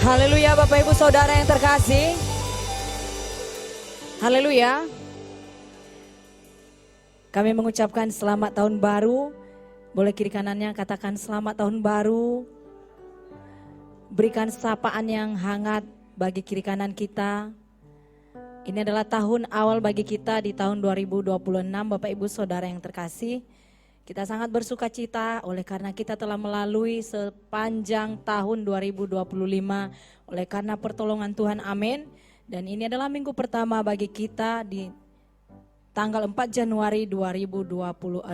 Haleluya Bapak Ibu Saudara yang terkasih. Haleluya. Kami mengucapkan selamat tahun baru. Boleh kiri kanannya katakan selamat tahun baru. Berikan sapaan yang hangat bagi kiri kanan kita. Ini adalah tahun awal bagi kita di tahun 2026 Bapak Ibu Saudara yang terkasih. Kita sangat bersuka cita oleh karena kita telah melalui sepanjang tahun 2025 oleh karena pertolongan Tuhan, amin. Dan ini adalah minggu pertama bagi kita di tanggal 4 Januari 2026.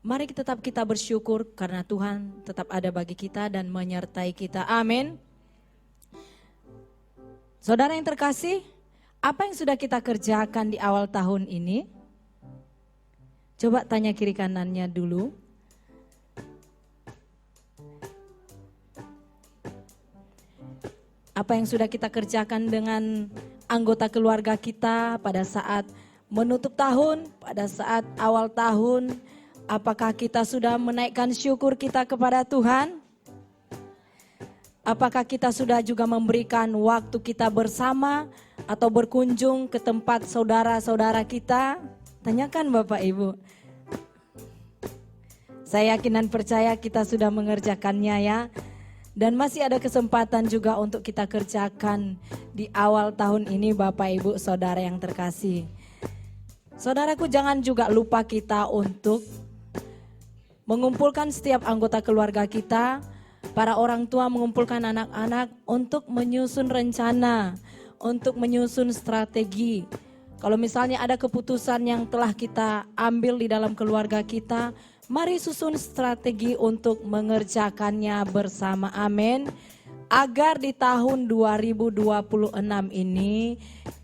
Mari tetap kita bersyukur karena Tuhan tetap ada bagi kita dan menyertai kita, amin. Saudara yang terkasih, apa yang sudah kita kerjakan di awal tahun ini? Coba tanya kiri kanannya dulu. Apa yang sudah kita kerjakan dengan anggota keluarga kita pada saat menutup tahun, pada saat awal tahun? Apakah kita sudah menaikkan syukur kita kepada Tuhan? Apakah kita sudah juga memberikan waktu kita bersama atau berkunjung ke tempat saudara-saudara kita? Tanyakan Bapak Ibu. Saya yakin dan percaya kita sudah mengerjakannya ya. Dan masih ada kesempatan juga untuk kita kerjakan di awal tahun ini Bapak Ibu Saudara yang terkasih. Saudaraku, jangan juga lupa kita untuk mengumpulkan setiap anggota keluarga kita. Para orang tua mengumpulkan anak-anak untuk menyusun rencana, untuk menyusun strategi. Kalau misalnya ada keputusan yang telah kita ambil di dalam keluarga kita, mari susun strategi untuk mengerjakannya bersama, amin. Agar di tahun 2026 ini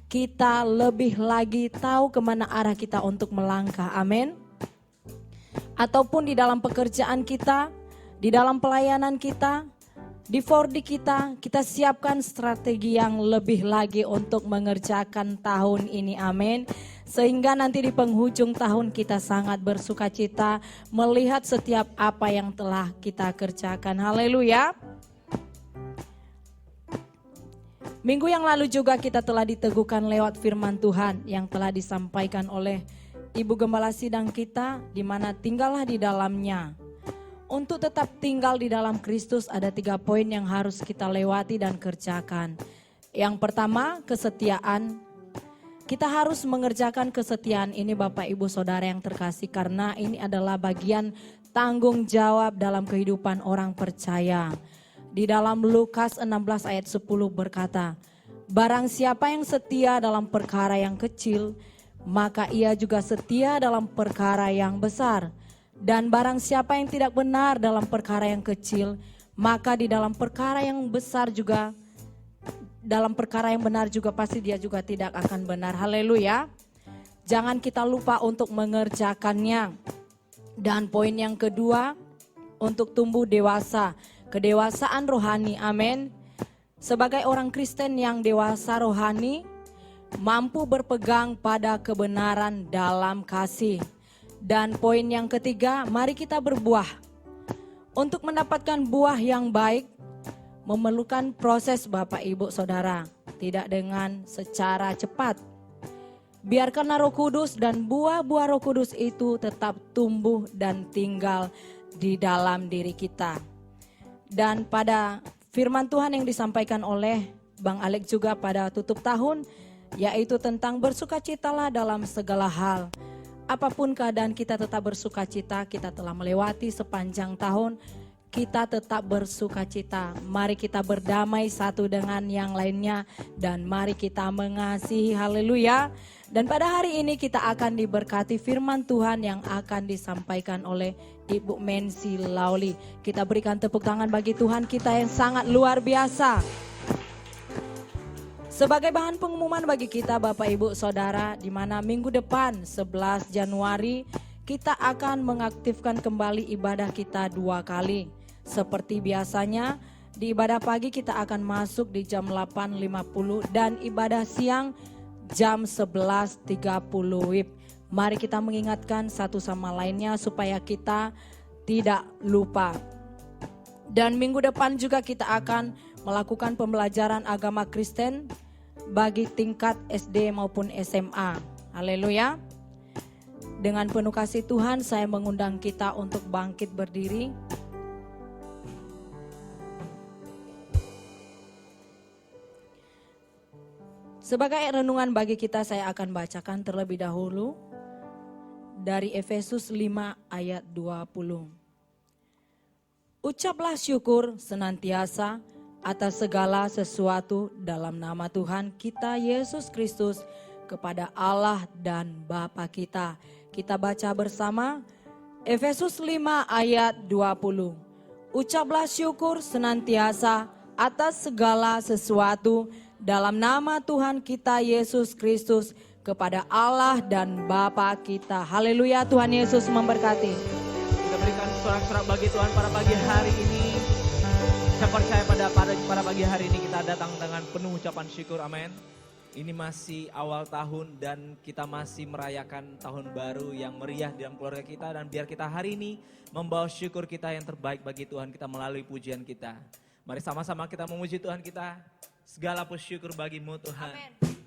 kita lebih lagi tahu kemana arah kita untuk melangkah, amin. Ataupun di dalam pekerjaan kita, di dalam pelayanan kita, di 4D kita siapkan strategi yang lebih lagi untuk mengerjakan tahun ini, amin. Sehingga nanti di penghujung tahun kita sangat bersuka cita melihat setiap apa yang telah kita kerjakan, haleluya. Minggu yang lalu juga kita telah diteguhkan lewat firman Tuhan yang telah disampaikan oleh Ibu Gembala Sidang kita, di mana tinggallah di dalamnya. Untuk tetap tinggal di dalam Kristus ada 3 poin yang harus kita lewati dan kerjakan. Yang pertama, kesetiaan. Kita harus mengerjakan kesetiaan ini Bapak Ibu Saudara yang terkasih, karena ini adalah bagian tanggung jawab dalam kehidupan orang percaya. Di dalam Lukas 16 ayat 10 berkata, barang siapa yang setia dalam perkara yang kecil, maka ia juga setia dalam perkara yang besar. Dan barang siapa yang tidak benar dalam perkara yang kecil, maka di dalam perkara yang besar juga, dalam perkara yang benar juga pasti dia juga tidak akan benar. Haleluya. Jangan kita lupa untuk mengerjakannya. Dan poin yang kedua, untuk tumbuh dewasa, kedewasaan rohani, amin. Sebagai orang Kristen yang dewasa rohani, mampu berpegang pada kebenaran dalam kasih. Dan poin yang ketiga, mari kita berbuah. Untuk mendapatkan buah yang baik, memerlukan proses Bapak Ibu Saudara, tidak dengan secara cepat. Biarkanlah Roh Kudus dan buah-buah Roh Kudus itu tetap tumbuh dan tinggal di dalam diri kita. Dan pada firman Tuhan yang disampaikan oleh Bang Alex juga pada tutup tahun, yaitu tentang bersukacitalah dalam segala hal. Apapun keadaan kita tetap bersuka cita, kita telah melewati sepanjang tahun, kita tetap bersuka cita. Mari kita berdamai satu dengan yang lainnya dan mari kita mengasihi, haleluya. Dan pada hari ini kita akan diberkati firman Tuhan yang akan disampaikan oleh Ibu Mensi Lauli. Kita berikan tepuk tangan bagi Tuhan kita yang sangat luar biasa. Sebagai bahan pengumuman bagi kita Bapak Ibu Saudara, di mana minggu depan 11 Januari kita akan mengaktifkan kembali ibadah kita 2 kali. Seperti biasanya di ibadah pagi kita akan masuk di jam 8.50 dan ibadah siang jam 11.30 WIB. Mari kita mengingatkan satu sama lainnya supaya kita tidak lupa. Dan minggu depan juga kita akan melakukan pembelajaran agama Kristen bagi tingkat SD maupun SMA. Haleluya. Dengan penuh kasih Tuhan, saya mengundang kita untuk bangkit berdiri. Sebagai renungan bagi kita, saya akan bacakan terlebih dahulu dari Efesus 5 ayat 20. Ucaplah syukur senantiasa atas segala sesuatu dalam nama Tuhan kita Yesus Kristus kepada Allah dan Bapa kita. Kita baca bersama Efesus 5 ayat 20. Ucaplah syukur senantiasa atas segala sesuatu dalam nama Tuhan kita Yesus Kristus kepada Allah dan Bapa kita. Haleluya, Tuhan Yesus memberkati. Kita berikan sorak-sorak bagi Tuhan pada pagi hari ini. Saya percaya pada pagi hari ini kita datang dengan penuh ucapan syukur, amin. Ini masih awal tahun dan kita masih merayakan tahun baru yang meriah dalam keluarga kita. Dan biar kita hari ini membawa syukur kita yang terbaik bagi Tuhan kita melalui pujian kita. Mari sama-sama kita memuji Tuhan kita. Segala puji syukur bagimu Tuhan. Amin.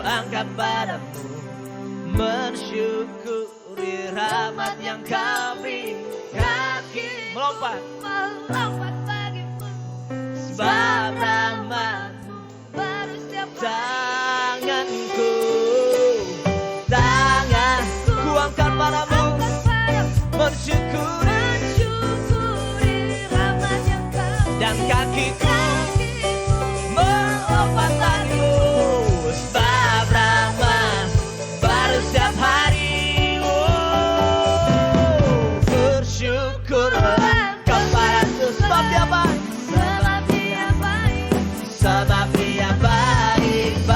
Angkat padamu, mensyukuri rahmat yang kau beri. Kaki melompat bagimu, sebab rahmatmu baru setiap hari. Tanganku angkat padamu, mensyukuri rahmat yang kau beri. Dan kakiku melompat bagimu. Setiap hari, bersyukurlah kepada Tuhan. Sebab Dia baik, sebab Dia baik, sebab Dia baik.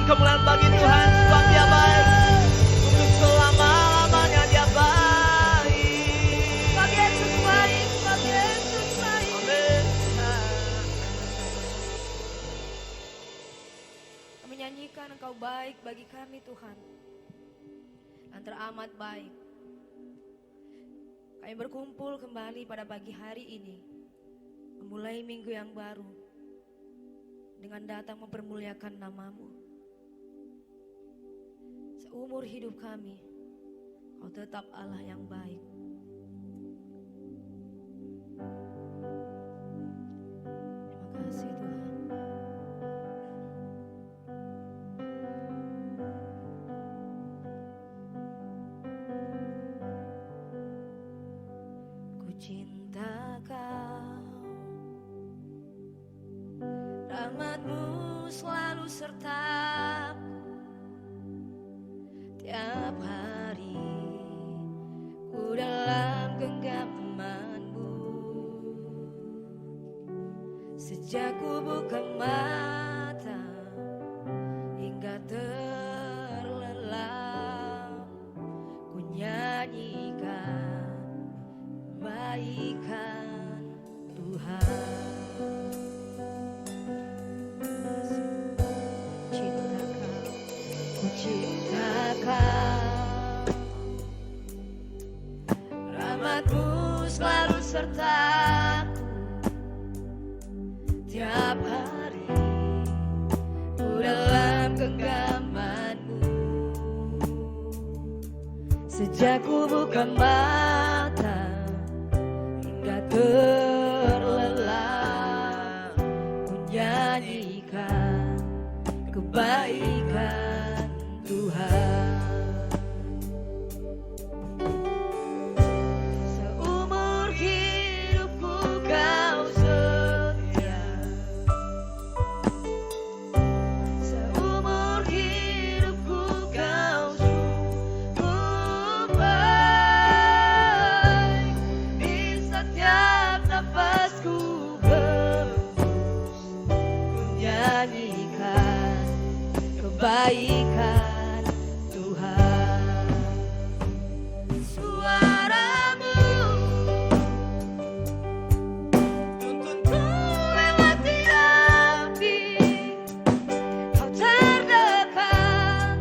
kemuliaan bagi Tuhan sebab Dia baik. Untuk selama-lamanya Dia baik. Sebab Yesus baik, sebab Yesus baik. Amin. Kami nyanyikan Engkau baik bagi kami Tuhan. Dan teramat baik. Kami berkumpul kembali pada pagi hari ini. Memulai minggu yang baru. Dengan datang mempermuliakan nama-Mu. Seumur hidup kami, Kau tetap Allah yang baik. Terima kasih Tuhan. Ku cinta Kau, rahmat-Mu selalu sertaku. Tiap hari ku dalam genggaman-Mu. Sejak ku buka mata hingga terlelap, ku nyanyikan kebaikan Tuhan. Cinta Kau, rahmat-Mu selalu sertaku. Tiap hari ku dalam genggaman-Mu. Sejak ku buka mata hingga terlelap, ku nyanyikan kebaikan Tuhan. Seumur hidupku Kau setia. Seumur hidupku Kau sungguh baik. Di setiap nafasku berhembus, ku nyanyikan kebaikan Tuhan. Suara-Mu tuntunku lewati api. Kau terdekat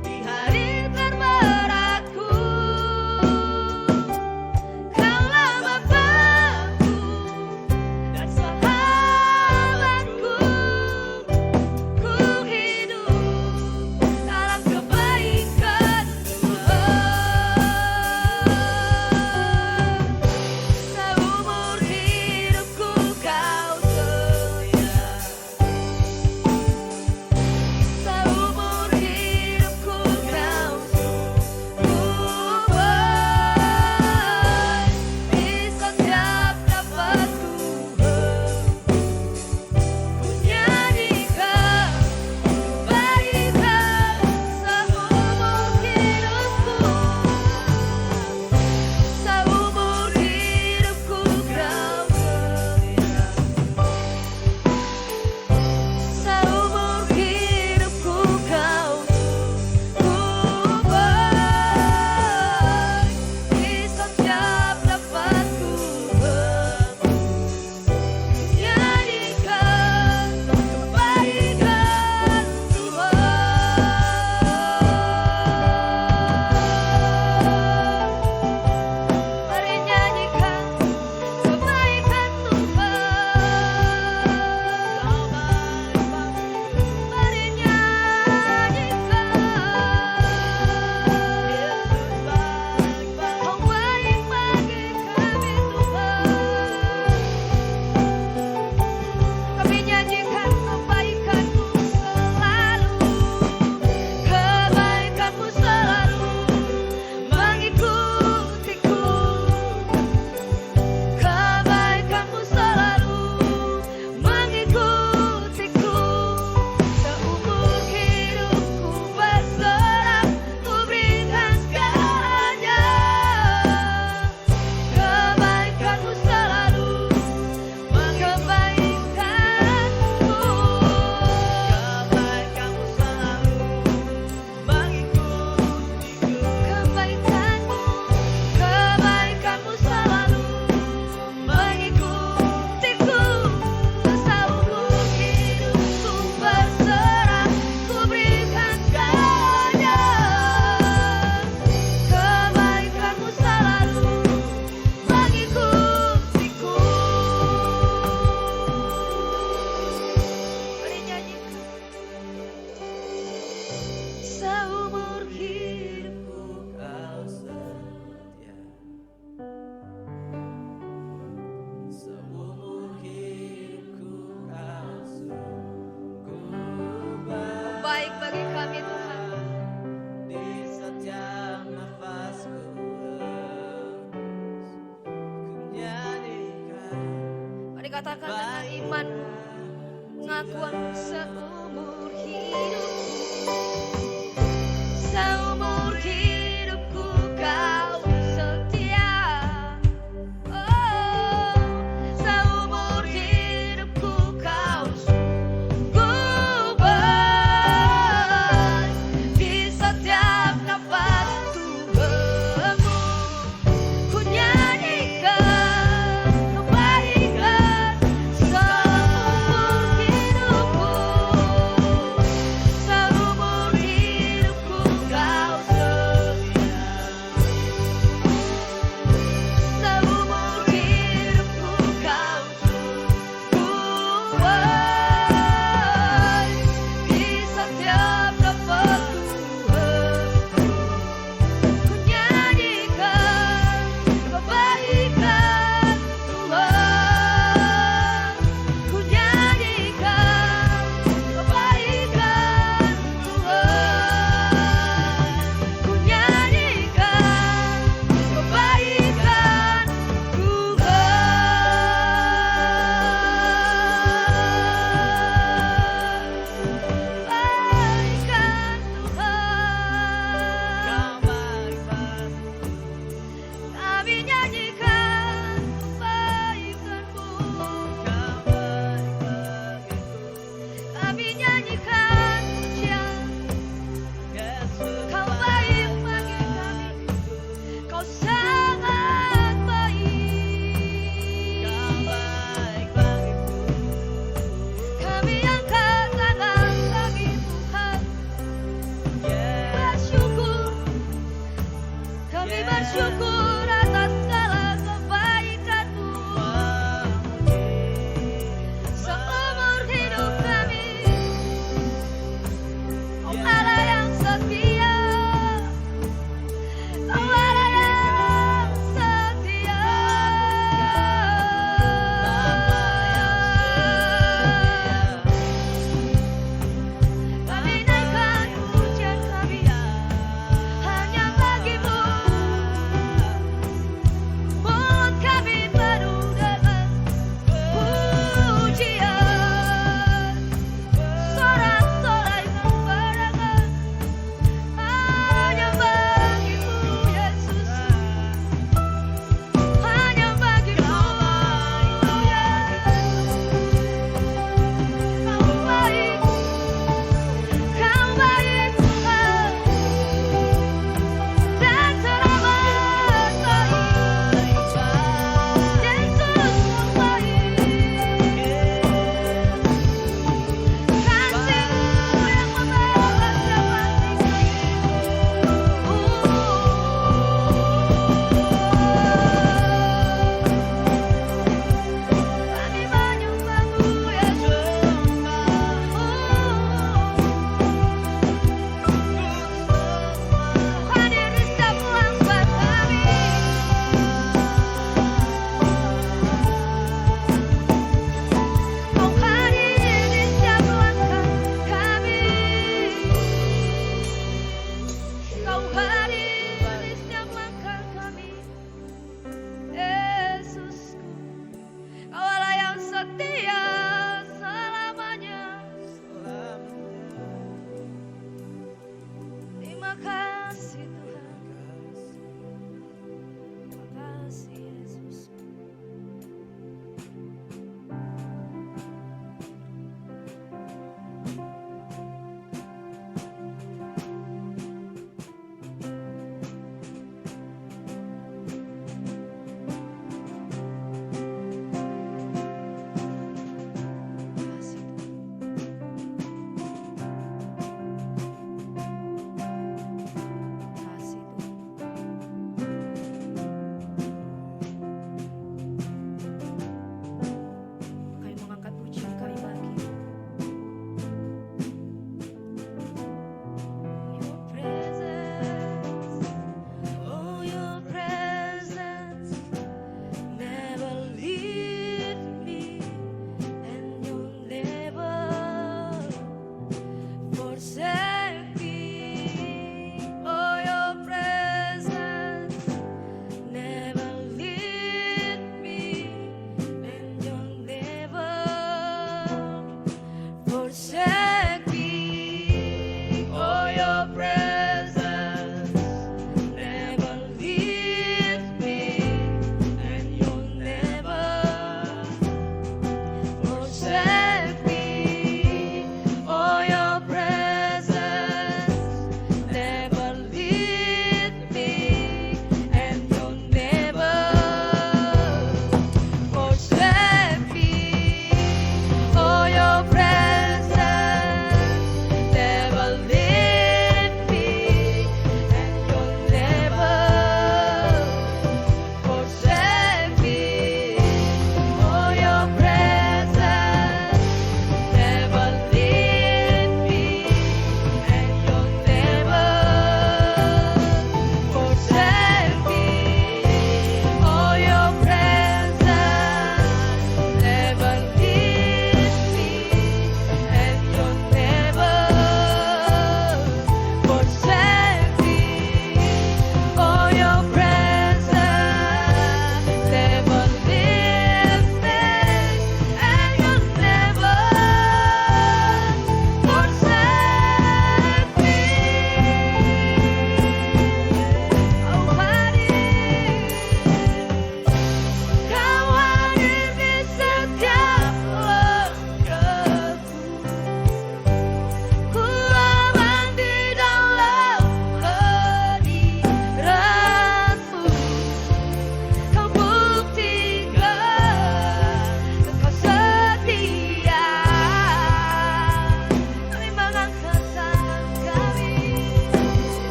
di hari terberatku. Kaulah Bapa-Ku dan sahabat-Ku. Ku hidup katakan dengan iman, pengakuan seumur hidupku, seumur hidupku kau setia. Oh, seumur hidupku kau sungguh baik. Di setiap nafas tubuhmu ku nyanyikan kebaikan. Seumur hidupku, seumur hidupku kau setia. Seumur hidupku kau sungguh baik. Di setiap nafas tubuhku ku nyanyikan kebaikan Tuhan. Ku nyanyikan kebaikan Tuhan. Ku nyanyikan kebaikan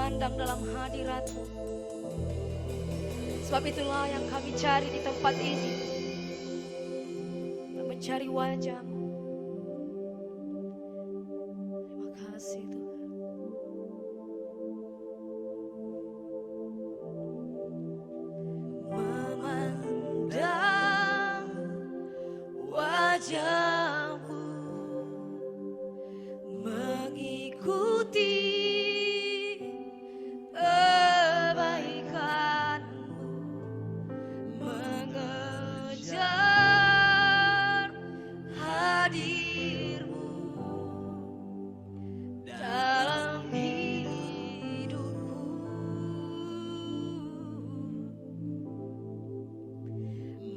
memandang dalam hadirat-Mu. Sebab itulah yang kami cari di tempat ini, mencari wajah-Mu. Terima kasih Tuhan. Memandang wajah-Mu, mengikuti kebaikan-Mu, mengejar hadir-Mu dalam hidupku,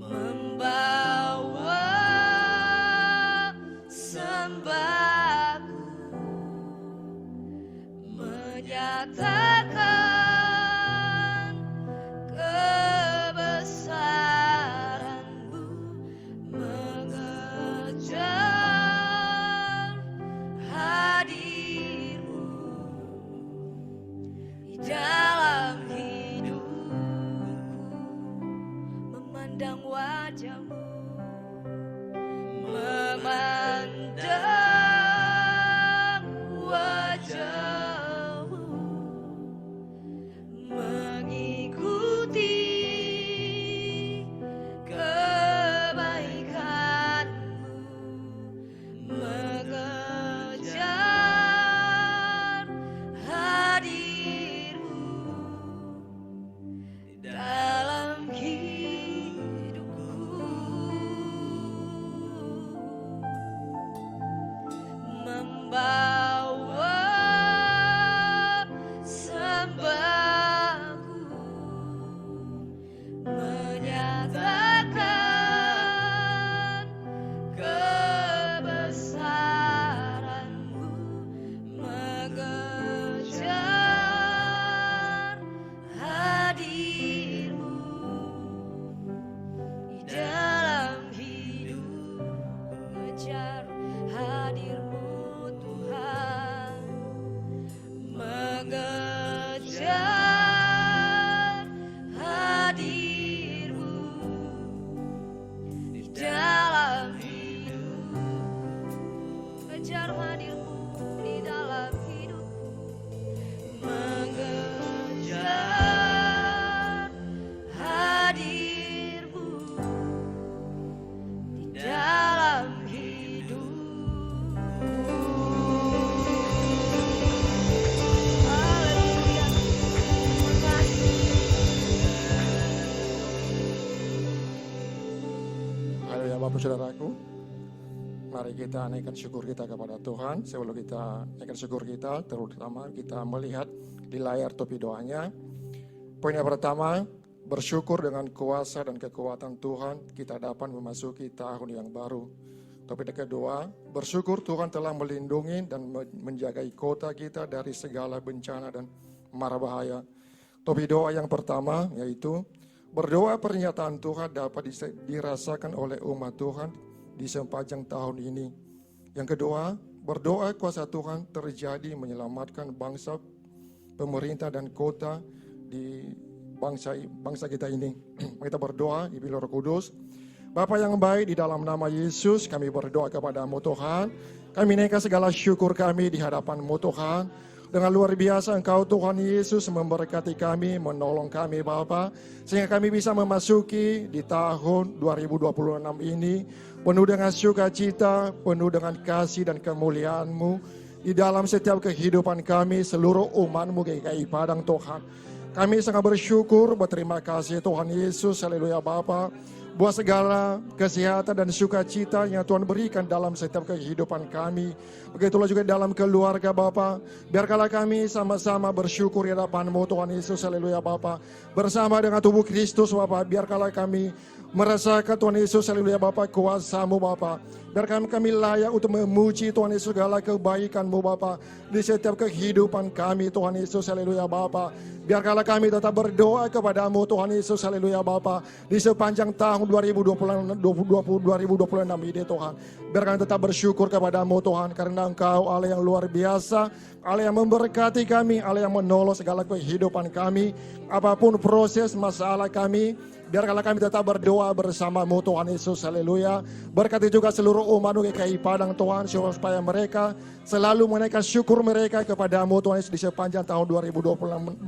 membawa sembahku, menyatakan kebesaran-Mu, mengejar hadir-Mu di dalam hidupku, memandang wajah-Mu, memandang wajah-Mu, mengikuti kebaikan-Mu, mengejar hadir-Mu di dalam hidupku, membawa sembahku, menyatakan kebesaran-Mu, mengejar hadir-Mu di dalam hidup, mengejar hadir-Mu Tuhan, mengejar hadir-Mu di dalam hidup, mengejar hadir-Mu di dalam hidupku, mengejar hadir-Mu di dalam hidupku. Haleluya. Terima kasih. Haleluya Bapak Saudaraku, mari kita naikkan syukur kita kepada Tuhan. Sebelum kita naikkan syukur kita, terutama kita melihat di layar topi doanya. Poin yang pertama, bersyukur dengan kuasa dan kekuatan Tuhan kita dapat memasuki tahun yang baru. Topik yang kedua, bersyukur Tuhan telah melindungi dan menjaga kota kita dari segala bencana dan mara bahaya. Topik doa yang pertama yaitu berdoa pernyataan Tuhan dapat dirasakan oleh umat Tuhan di sepanjang tahun ini. Yang kedua, berdoa kuasa Tuhan terjadi menyelamatkan bangsa, pemerintah dan kota di bangsa kita ini. Kita berdoa di Roh Kudus. Bapa yang baik, di dalam nama Yesus kami berdoa kepada-Mu Tuhan. Kami naikkan segala syukur kami di hadapan-Mu Tuhan. Dengan luar biasa Engkau Tuhan Yesus memberkati kami, menolong kami Bapa, sehingga kami bisa memasuki di tahun 2026 ini penuh dengan sukacita, penuh dengan kasih dan kemuliaan-Mu di dalam setiap kehidupan kami, seluruh umat-Mu GKI Padang Tuhan. Kami sangat bersyukur, berterima kasih Tuhan Yesus, haleluya Bapa, buat segala kesehatan dan sukacita yang Tuhan berikan dalam setiap kehidupan kami. Begitulah juga dalam keluarga Bapa. Biarkanlah kami sama-sama bersyukur di hadapan-Mu Tuhan Yesus, haleluya Bapa. Bersama dengan tubuh Kristus Bapa, biarkanlah kami merasakan Tuhan Yesus, haleluya Bapa, kuasa-Mu Bapa. Biarkan kami layak untuk memuji Tuhan Yesus segala kebaikan-Mu Bapa di setiap kehidupan kami Tuhan Yesus, haleluya Bapa. Biarkanlah kami tetap berdoa kepada-Mu Tuhan Yesus, haleluya Bapa, di sepanjang tahun 2026 ini Tuhan. Biarkan tetap bersyukur kepada-Mu Tuhan, karena Engkau Allah yang luar biasa, Allah yang memberkati kami, Allah yang menolong segala kehidupan kami, apapun proses masalah kami. Biarkanlah kami tetap berdoa bersama-Mu Tuhan Yesus, haleluya. Berkati juga seluruh umat GKI Padang Tuhan, supaya mereka selalu menaikkan syukur mereka kepada-Mu Tuhan Yesus di sepanjang tahun 2026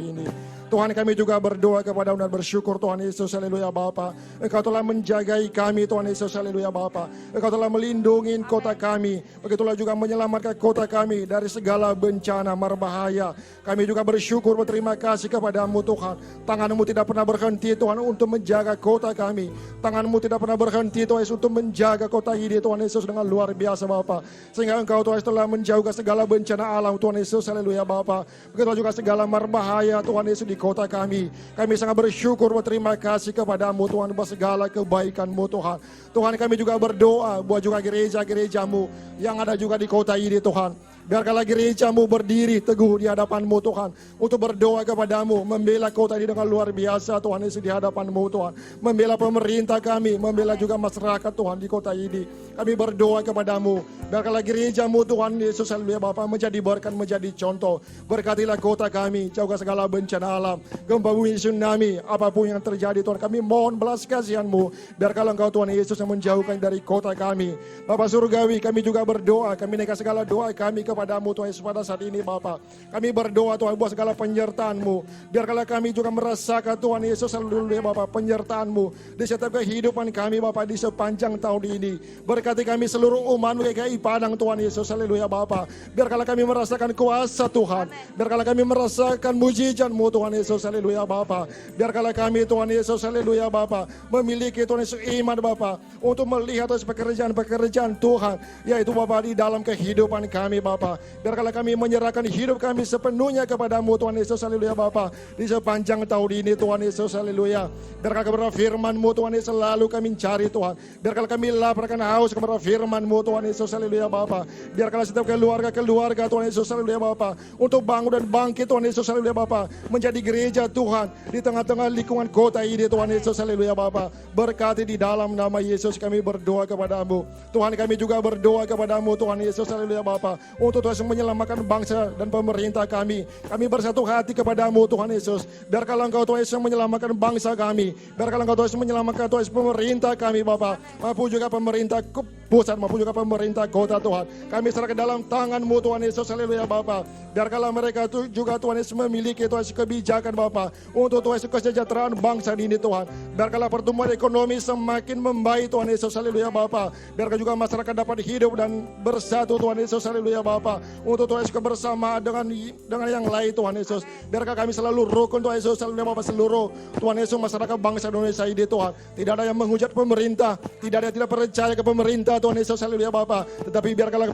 ini. Tuhan, kami juga berdoa kepada-Mu dan bersyukur Tuhan Yesus, haleluya Bapa. Engkau telah menjagai kami Tuhan Yesus, haleluya Bapa. Engkau telah melindungi kota kami, begitulah juga menyelamatkan kota kami dari segala bencana berbahaya. Kami juga bersyukur, berterima kasih kepada-Mu Tuhan. Tangan-Mu tidak pernah berhenti Tuhan untuk menjaga kota kami. Tangan-Mu tidak pernah berhenti Tuhan Yesus untuk menjaga kota ini Tuhan Yesus dengan luar biasa Bapa. Sehingga Engkau Tuhan Yesus telah menjauhkan segala bencana alam Tuhan Yesus, haleluya Bapa. Begitu juga segala berbahaya Tuhan Yesus di kota kami. Kami sangat bersyukur, berterima kasih kepada-Mu Tuhan buat segala kebaikan-Mu Tuhan. Tuhan, kami juga berdoa buat juga gereja-gereja-Mu yang ada juga di kota ini Tuhan. Biarkanlah gereja-Mu berdiri teguh di hadapan-Mu Tuhan, untuk berdoa kepada-Mu, membela kota ini dengan luar biasa Tuhan Yesus di hadapan-Mu Tuhan. Membela pemerintah kami, membela juga masyarakat Tuhan di kota ini. Kami berdoa kepada-Mu, biarkanlah gereja-Mu Tuhan Yesus, haleluya Bapa, menjadi berkat, menjadi contoh. Berkatilah kota kami, jauhkan segala bencana alam, gempa bumi, tsunami, apapun yang terjadi Tuhan. Kami mohon belas kasihan-Mu, biarkanlah Engkau Tuhan Yesus yang menjauhkan dari kota kami. Bapa surgawi, kami juga berdoa, kami naikkan segala doa kami kepada-Mu Tuhan Yesus pada saat ini Bapa. Kami berdoa Tuhan buat segala penyertaan-Mu. Biarkanlah kami juga merasakan Tuhan Yesus, haleluya Bapa, penyertaan-Mu di setiap kehidupan kami Bapa di sepanjang tahun ini. Berkati kami seluruh umat GKI Padang Tuhan Yesus, haleluya Bapa. Biarkanlah kami merasakan kuasa Tuhan. Biarkanlah kami merasakan mujizat-Mu Tuhan Yesus, haleluya Bapa. Biarkanlah kami Tuhan Yesus, haleluya Bapa, memiliki Tuhan Yesus iman Bapa, untuk melihat pekerjaan-pekerjaan Tuhan, yaitu Bapa di dalam kehidupan kami Bapa. Biarkanlah kami menyerahkan hidup kami sepenuhnya kepada-Mu Tuhan Yesus, haleluya Bapa, di sepanjang tahun ini Tuhan Yesus, haleluya. Biarkanlah kepada firman-Mu Tuhan Yesus selalu kami cari Tuhan. Biarkanlah kami laparkan haus kepada firman-Mu Tuhan Yesus, haleluya Bapa. Biarkanlah setiap keluarga Tuhan Yesus, haleluya Bapa, untuk bangun dan bangkit Tuhan Yesus, haleluya Bapa, menjadi gereja Tuhan di tengah-tengah lingkungan kota ini Tuhan Yesus, haleluya Bapa. Berkati di dalam nama Yesus kami berdoa kepada-Mu. Tuhan, kami juga berdoa kepada-Mu Tuhan Yesus, haleluya Bapa, untuk Tuhan menyelamatkan bangsa dan pemerintah kami. Kami bersatu hati kepada-Mu Tuhan Yesus. Biarkanlah Engkau Tuhan Yesus menyelamatkan bangsa kami. Biarkanlah Engkau Tuhan Yesus menyelamatkan Tuhan Yesus pemerintah kami Bapa, maupun juga pemerintah pusat, maupun juga pemerintah kota Tuhan. Kami serahkan dalam tangan-Mu Tuhan Yesus, haleluya Bapa. Biarkanlah mereka juga Tuhan Yesus memiliki Tuhan Yesus kebijakan Bapa, untuk Tuhan Yesus kesejahteraan bangsa ini Tuhan. Biarkanlah pertumbuhan ekonomi semakin membaik Tuhan Yesus, haleluya Bapa. Biarkan juga masyarakat dapat hidup dan bersatu Tuhan Yesus, haleluya Bapa, untuk Tuhan Yesus kebersamaan dengan yang lain Tuhan Yesus. Biarkan kami selalu rukun Tuhan Yesus, haleluya Bapa, seluruh Tuhan Yesus masyarakat bangsa Indonesia ini Tuhan. Tidak ada yang menghujat pemerintah, tidak ada yang tidak percaya ke pemerintah Tuhan Yesus, haleluya Bapa. Tetapi biarkanlah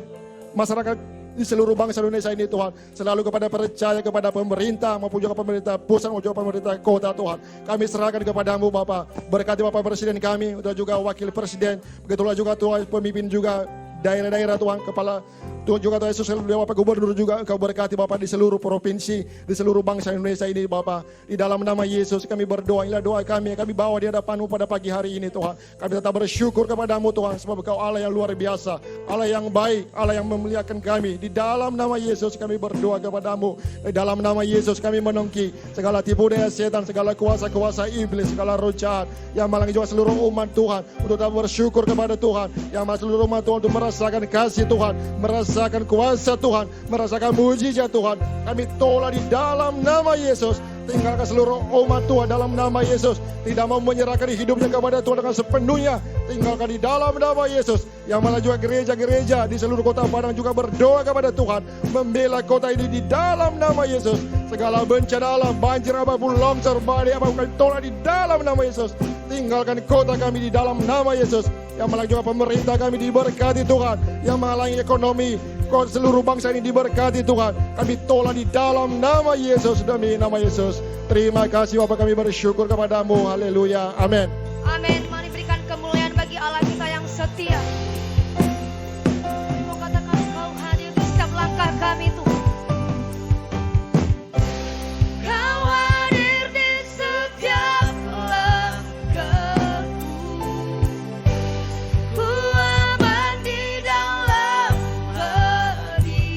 masyarakat di seluruh bangsa Indonesia ini Tuhan selalu kepada percaya kepada pemerintah, maupun juga pemerintah pusat, maupun juga pemerintah kota Tuhan. Kami serahkan kepada-Mu Bapa. Berkati Bapak Presiden kami, dan juga Wakil Presiden, begitulah juga Tuhan pemimpin juga daerah-daerah Tuhan, kepala Tuhan juga Tuhan Yesus, haleluya Bapak Gubernur juga Engkau berkati Bapak di seluruh provinsi, di seluruh bangsa Indonesia ini Bapak. Di dalam nama Yesus kami berdoa, inilah doa kami yang kami bawa di hadapan-Mu pada pagi hari ini Tuhan. Kami tetap bersyukur kepada-Mu Tuhan, sebab Engkau Allah yang luar biasa, Allah yang baik, Allah yang memuliakan kami. Di dalam nama Yesus kami berdoa kepada-Mu. Di dalam nama Yesus kami menongki segala tipu daya setan, segala kuasa-kuasa iblis, segala roh jahat yang malang juga seluruh umat Tuhan, untuk tetap bersyukur kepada Tuhan, yang seluruh umat Tuhan untuk merasakan kasih Tuhan, merasakan kuasa Tuhan, merasakan mujizat Tuhan. Kami tolak di dalam nama Yesus. Tinggalkan seluruh umat Tuhan dalam nama Yesus, tidak mau menyerahkan hidupnya kepada Tuhan dengan sepenuhnya. Tinggalkan di dalam nama Yesus. Yang mana juga gereja-gereja di seluruh kota Padang juga berdoa kepada Tuhan, membela kota ini di dalam nama Yesus. Segala bencana alam, banjir apapun, longsor, badai apapun, kami tolak di dalam nama Yesus. Tinggalkan kota kami di dalam nama Yesus. Yang malang juga pemerintah kami diberkati Tuhan, yang menghalangi ekonomi seluruh bangsa ini diberkati Tuhan. Kami tolak di dalam nama Yesus, demi nama Yesus. Terima kasih Bapak, kami bersyukur kepada-Mu. Haleluya, amin. Amin. Mari berikan kemuliaan bagi Allah kita yang setia. Kami mau katakan Kau hadir di setiap langkah kami Tuhan. Kau hadir di setiap langkahku. Ku aman di dalam hadiratmu.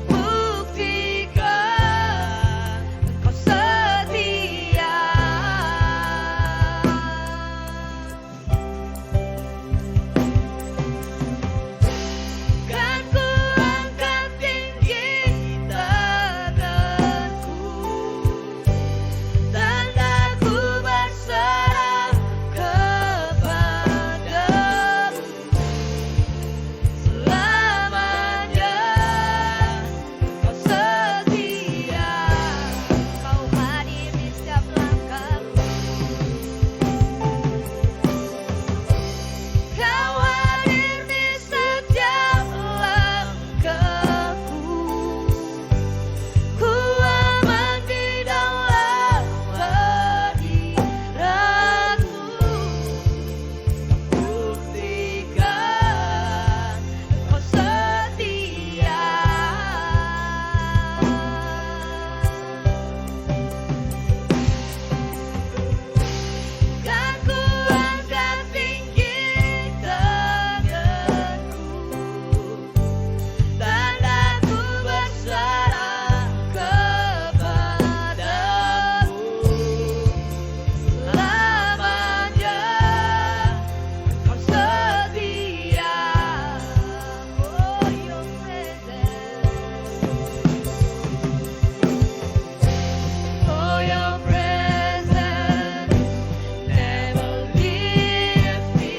Buktikan Kau setia. Kan ku angkat tinggi tanganku, tanda ku berserah kepadamu. Selamanya Kau setia. Kau hadir di setiap langkahku. Kau hadir di setiap langkahku. Ku aman di dalam hadiratmu. Buktikan Kau setia. Kan ku angkat tinggi tanganku, tanda ku berserah kepadamu. Selamanya Kau setia. Oh, your presence. Oh, your presence never leaves me,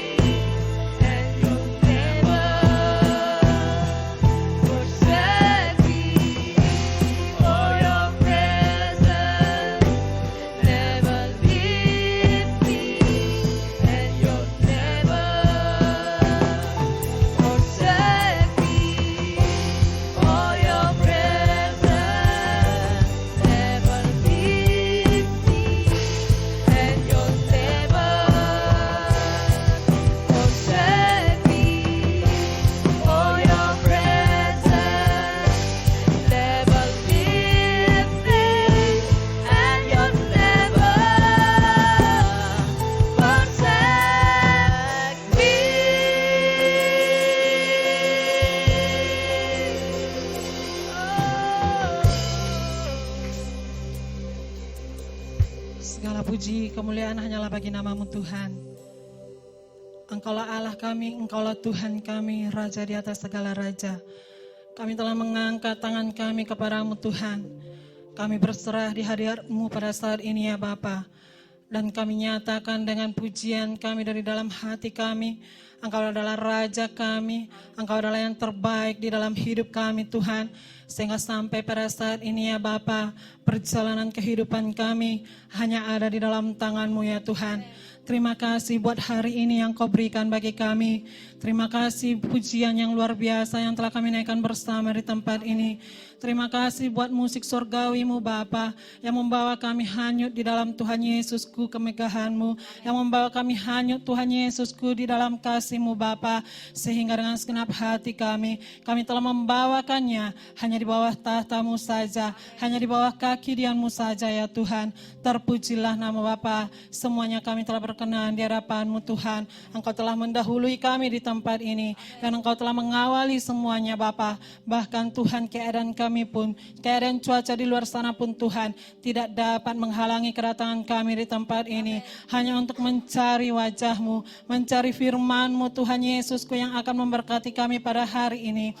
and you never forsake me. Oh, your presence never leaves me, and you never forsake me. Oh, your presence never leaves me, and you never forsake me. Oh, your presence never leaves me, and you never forsake me. Segala puji kemuliaan hanyalah bagi nama-Mu Tuhan. Engkaulah Allah kami, Engkaulah Tuhan kami, Raja di atas segala raja. Kami telah mengangkat tangan kami kepadamu Tuhan. Kami berserah di hadirat-Mu pada saat ini ya Bapa. Dan kami nyatakan dengan pujian kami dari dalam hati kami, Engkau adalah Raja kami, Engkau adalah yang terbaik di dalam hidup kami Tuhan. Sehingga sampai pada saat ini ya Bapa, perjalanan kehidupan kami hanya ada di dalam tangan-Mu ya Tuhan. Terima kasih buat hari ini yang Kau berikan bagi kami. Terima kasih pujian yang luar biasa yang telah kami naikkan bersama di tempat ini. Terima kasih buat musik surgawi-Mu Bapa yang membawa kami hanyut di dalam Tuhan Yesusku kemegahan-Mu, yang membawa kami hanyut Tuhan Yesusku di dalam kasih-Mu Bapa, sehingga dengan segenap hati kami telah membawakannya hanya di bawah tahta-Mu saja, hanya di bawah kaki dian-Mu saja ya Tuhan. Terpujilah nama Bapa, semuanya kami telah berkenan di hadapan-Mu Tuhan. Engkau telah mendahului kami di tempat ini dan Engkau telah mengawali semuanya Bapa. Bahkan Tuhan keadaan kami pun, keadaan cuaca di luar sana pun Tuhan tidak dapat menghalangi kedatangan kami di tempat ini. Hanya untuk mencari wajah-Mu, mencari firman-Mu Tuhan Yesusku yang akan memberkati kami pada hari ini,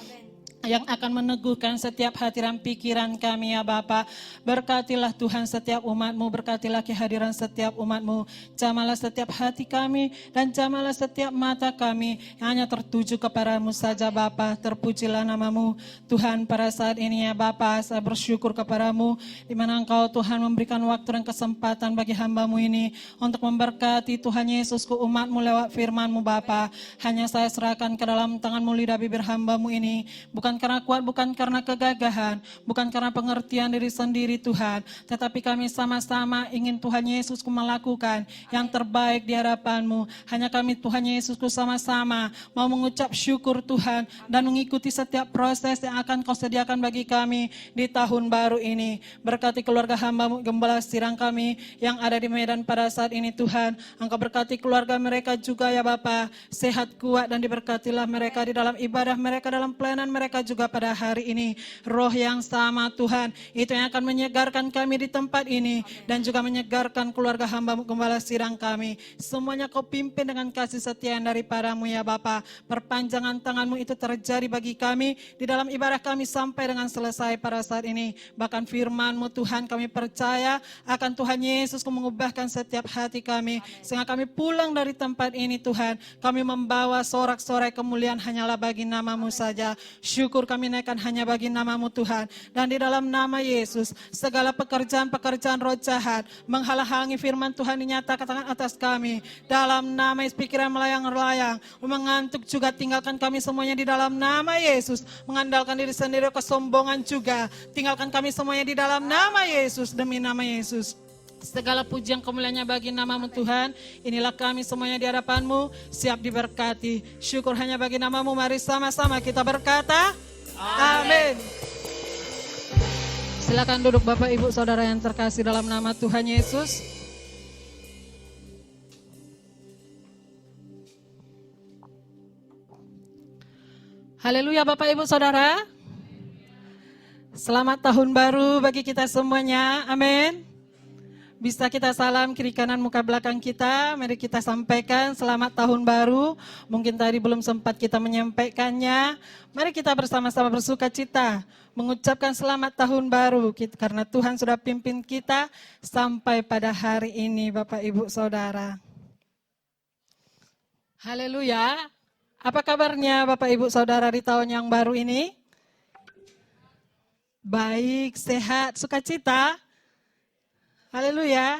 yang akan meneguhkan setiap hati dan pikiran kami ya Bapa. Berkatilah Tuhan setiap umat-Mu, berkatilah kehadiran setiap umat-Mu. Jamalah setiap hati kami dan jamalah setiap mata kami yang hanya tertuju kepada-Mu saja Bapa. Terpujilah nama-Mu Tuhan pada saat ini ya Bapa. Saya bersyukur kepada-Mu di mana Engkau Tuhan memberikan waktu dan kesempatan bagi hamba-Mu ini untuk memberkati Tuhan Yesusku umat-Mu lewat firman-Mu Bapa. Hanya saya serahkan ke dalam tangan-Mu lidah bibir hamba-Mu ini, bukan bukan karena kuat, bukan karena kegagahan, bukan karena pengertian diri sendiri Tuhan. Tetapi kami sama-sama ingin Tuhan Yesusku melakukan yang terbaik di hadapan-Mu. Hanya kami Tuhan Yesusku sama-sama mau mengucap syukur Tuhan dan mengikuti setiap proses yang akan Kau sediakan bagi kami di tahun baru ini. Berkati keluarga hamba-Mu, Gembala Sirang kami yang ada di Medan pada saat ini Tuhan. Engkau berkati keluarga mereka juga ya Bapa, sehat kuat dan diberkatilah mereka di dalam ibadah mereka, dalam pelayanan mereka juga pada hari ini. Roh yang sama Tuhan, itu yang akan menyegarkan kami di tempat ini dan juga menyegarkan keluarga hamba-Mu Gembala Sirang kami. Semuanya Kau pimpin dengan kasih setia daripada-Mu ya Bapa. Perpanjangan tangan-Mu itu terjadi bagi kami di dalam ibadah kami sampai dengan selesai pada saat ini. Bahkan firman-Mu Tuhan kami percaya akan Tuhan Yesus mengubahkan setiap hati kami. Sehingga kami pulang dari tempat ini Tuhan, kami membawa sorak-sorai kemuliaan hanyalah bagi nama-Mu saja. Syukur kami naikkan hanya bagi nama-Mu Tuhan. Dan di dalam nama Yesus, segala pekerjaan-pekerjaan roh jahat, menghalang-halangi firman Tuhan dinyatakan atas kami. Dalam nama Yesus, pikiran melayang-layang, mengantuk juga tinggalkan kami semuanya di dalam nama Yesus. Mengandalkan diri sendiri, kesombongan juga, tinggalkan kami semuanya di dalam nama Yesus, demi nama Yesus. Segala pujian kemuliaannya bagi nama-Mu Tuhan. Inilah kami semuanya di hadapan-Mu, siap diberkati. Syukur hanya bagi nama-Mu. Mari sama-sama kita berkata, amin. Silakan duduk Bapak Ibu Saudara yang terkasih dalam nama Tuhan Yesus. Haleluya Bapak Ibu Saudara. Selamat tahun baru bagi kita semuanya. Amin. Bisa kita salam kiri kanan muka belakang kita. Mari kita sampaikan selamat tahun baru. Mungkin tadi belum sempat kita menyampaikannya. Mari kita bersama-sama bersuka cita mengucapkan selamat tahun baru. Karena Tuhan sudah pimpin kita sampai pada hari ini Bapak Ibu Saudara. Haleluya. Apa kabarnya Bapak Ibu Saudara di tahun yang baru ini? Baik, sehat, sukacita. Haleluya.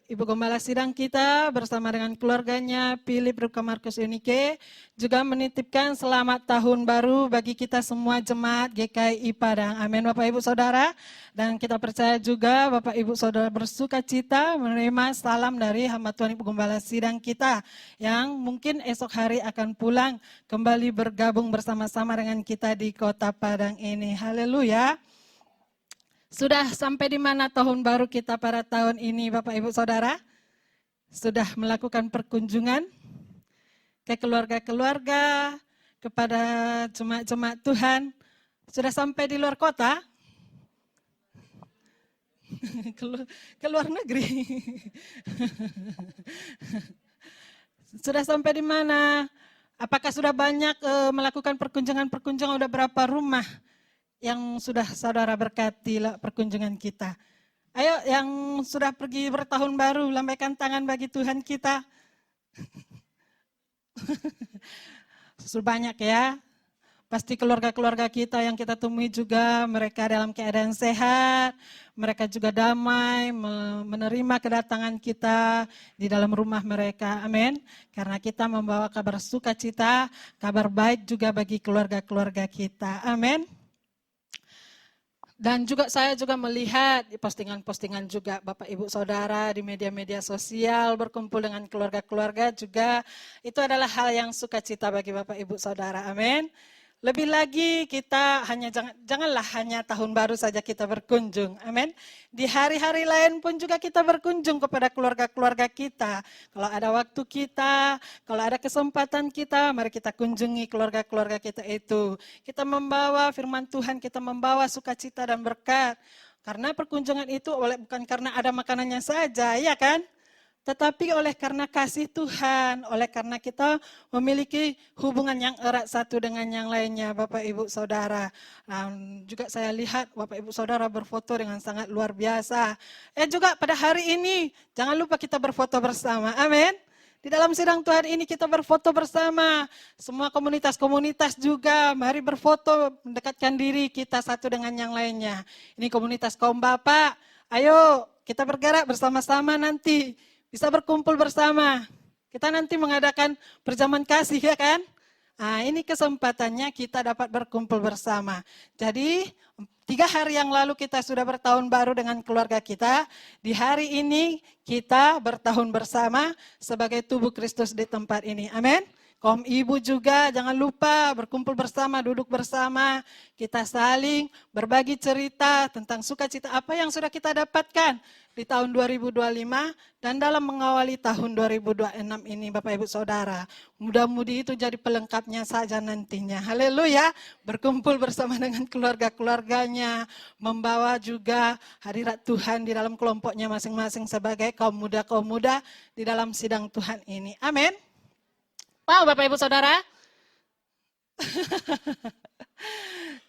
Ibu Gembala Sidang kita bersama dengan keluarganya Philip Ruka Markus Unike juga menitipkan selamat tahun baru bagi kita semua jemaat GKI Padang. Amin Bapak Ibu Saudara. Dan kita percaya juga Bapak Ibu Saudara bersuka cita menerima salam dari hamba Tuhan Ibu Gembala Sidang kita yang mungkin esok hari akan pulang kembali bergabung bersama-sama dengan kita di Kota Padang ini. Haleluya. Sudah sampai di mana tahun baru kita pada tahun ini Bapak Ibu Saudara? Sudah melakukan perkunjungan ke keluarga-keluarga, kepada jemaat-jemaat Tuhan. Sudah sampai di luar kota? Ke luar negeri. Sudah sampai di mana? Apakah sudah banyak melakukan perkunjungan-perkunjungan? Udah berapa rumah yang sudah saudara berkati perkunjungan kita? Ayo yang sudah pergi bertahun baru, lambaikan tangan bagi Tuhan kita. Sudah banyak ya. Pasti keluarga-keluarga kita yang kita temui juga mereka dalam keadaan sehat. Mereka juga damai menerima kedatangan kita di dalam rumah mereka. Amin. Karena kita membawa kabar sukacita, kabar baik juga bagi keluarga-keluarga kita. Amin. Dan juga saya juga melihat di postingan-postingan juga Bapak Ibu Saudara di media-media sosial berkumpul dengan keluarga-keluarga juga. Itu adalah hal yang sukacita bagi Bapak Ibu Saudara. Amin. Lebih lagi kita janganlah hanya tahun baru saja kita berkunjung. Amin. Di hari-hari lain pun juga kita berkunjung kepada keluarga-keluarga kita. Kalau ada waktu kita, kalau ada kesempatan kita, mari kita kunjungi keluarga-keluarga kita itu. Kita membawa firman Tuhan, kita membawa sukacita dan berkat. Karena perkunjungan itu bukan karena ada makanannya saja, ya kan? Tetapi oleh karena kasih Tuhan, oleh karena kita memiliki hubungan yang erat satu dengan yang lainnya Bapak Ibu Saudara. Juga saya lihat Bapak Ibu Saudara berfoto dengan sangat luar biasa. Juga pada hari ini jangan lupa kita berfoto bersama, amin. Di dalam sidang Tuhan ini kita berfoto bersama. Semua komunitas-komunitas juga mari berfoto mendekatkan diri kita satu dengan yang lainnya. Ini komunitas kaum Bapak, ayo kita bergerak bersama-sama nanti. Bisa berkumpul bersama. Kita nanti mengadakan perjamuan kasih ya kan? Nah, ini kesempatannya kita dapat berkumpul bersama. Jadi 3 hari yang lalu kita sudah bertahun baru dengan keluarga kita. Di hari ini kita bertahun bersama sebagai tubuh Kristus di tempat ini. Amin. Kaum ibu juga jangan lupa berkumpul bersama, duduk bersama. Kita saling berbagi cerita tentang sukacita apa yang sudah kita dapatkan di tahun 2025 dan dalam mengawali tahun 2026 ini Bapak Ibu Saudara. Mudah-mudi itu jadi pelengkapnya saja nantinya. Haleluya. Berkumpul bersama dengan keluarga-keluarganya. Membawa juga hadirat Tuhan di dalam kelompoknya masing-masing sebagai kaum muda di dalam sidang Tuhan ini. Amin. Wow Bapak Ibu Saudara.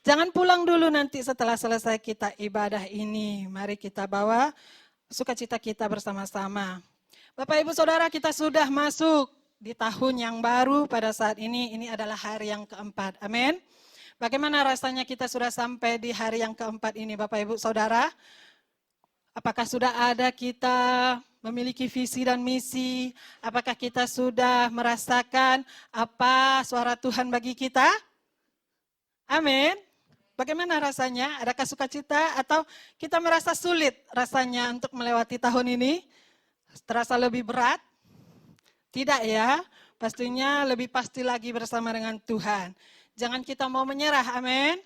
Jangan pulang dulu nanti setelah selesai kita ibadah ini. Mari kita bawa sukacita kita bersama-sama. Bapak Ibu Saudara, kita sudah masuk di tahun yang baru pada saat ini. Ini adalah hari yang keempat. Amin. Bagaimana rasanya kita sudah sampai di hari yang keempat ini Bapak Ibu Saudara? Apakah sudah ada kita memiliki visi dan misi? Apakah kita sudah merasakan apa suara Tuhan bagi kita? Amin. Bagaimana rasanya? Adakah sukacita atau kita merasa sulit rasanya untuk melewati tahun ini? Terasa lebih berat? Tidak ya, pastinya lebih pasti lagi bersama dengan Tuhan. Jangan kita mau menyerah, amin.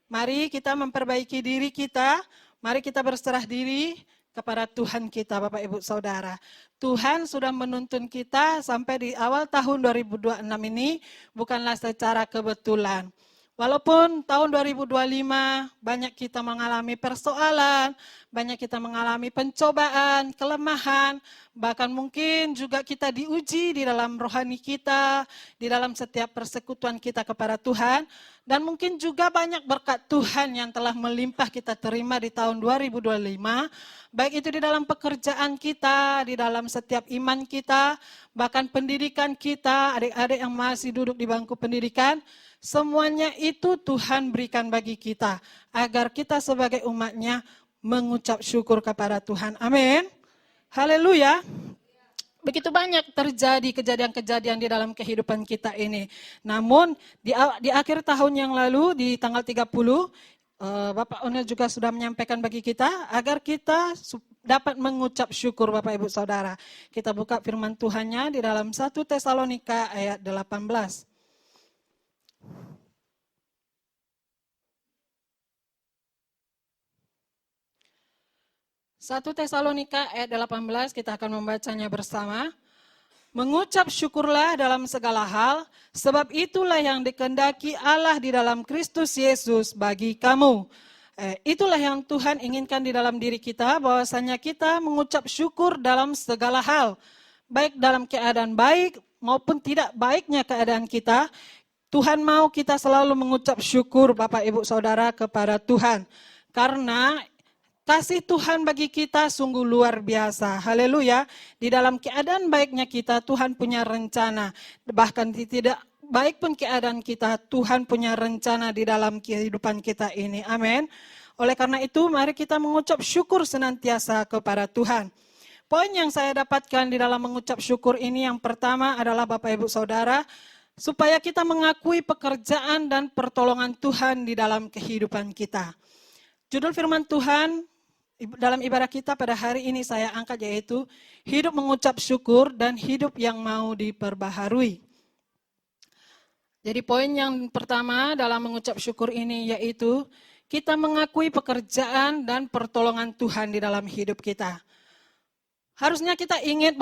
Mari kita memperbaiki diri kita, mari kita berserah diri kepada Tuhan kita Bapak Ibu Saudara. Tuhan sudah menuntun kita sampai di awal tahun 2026 ini bukanlah secara kebetulan. Walaupun tahun 2025 banyak kita mengalami persoalan, banyak kita mengalami pencobaan, kelemahan, bahkan mungkin juga kita diuji di dalam rohani kita, di dalam setiap persekutuan kita kepada Tuhan, dan mungkin juga banyak berkat Tuhan yang telah melimpah kita terima di tahun 2025, baik itu di dalam pekerjaan kita, di dalam setiap iman kita, bahkan pendidikan kita, adik-adik yang masih duduk di bangku pendidikan, semuanya itu Tuhan berikan bagi kita, agar kita sebagai umatnya mengucap syukur kepada Tuhan. Amin. Haleluya. Begitu banyak terjadi kejadian-kejadian di dalam kehidupan kita ini. Namun di akhir tahun yang lalu, di tanggal 30, Bapak Onel juga sudah menyampaikan bagi kita, agar kita dapat mengucap syukur Bapak Ibu Saudara. Kita buka firman Tuhannya di dalam 1 Tesalonika ayat 18. 1 Tesalonika ayat 18 kita akan membacanya bersama. Mengucap syukurlah dalam segala hal, sebab itulah yang dikehendaki Allah di dalam Kristus Yesus bagi kamu. Itulah yang Tuhan inginkan di dalam diri kita, bahwasanya kita mengucap syukur dalam segala hal. Baik dalam keadaan baik maupun tidak baiknya keadaan kita, Tuhan mau kita selalu mengucap syukur Bapak Ibu Saudara kepada Tuhan. Karena kasih Tuhan bagi kita sungguh luar biasa. Haleluya. Di dalam keadaan baiknya kita, Tuhan punya rencana. Bahkan tidak baik pun keadaan kita, Tuhan punya rencana di dalam kehidupan kita ini. Amin. Oleh karena itu, mari kita mengucap syukur senantiasa kepada Tuhan. Poin yang saya dapatkan di dalam mengucap syukur ini, yang pertama adalah Bapak Ibu Saudara, supaya kita mengakui pekerjaan dan pertolongan Tuhan di dalam kehidupan kita. Judul firman Tuhan dalam ibadah kita pada hari ini saya angkat, yaitu hidup mengucap syukur dan hidup yang mau diperbaharui. Jadi poin yang pertama dalam mengucap syukur ini yaitu kita mengakui pekerjaan dan pertolongan Tuhan di dalam hidup kita. Harusnya kita ingat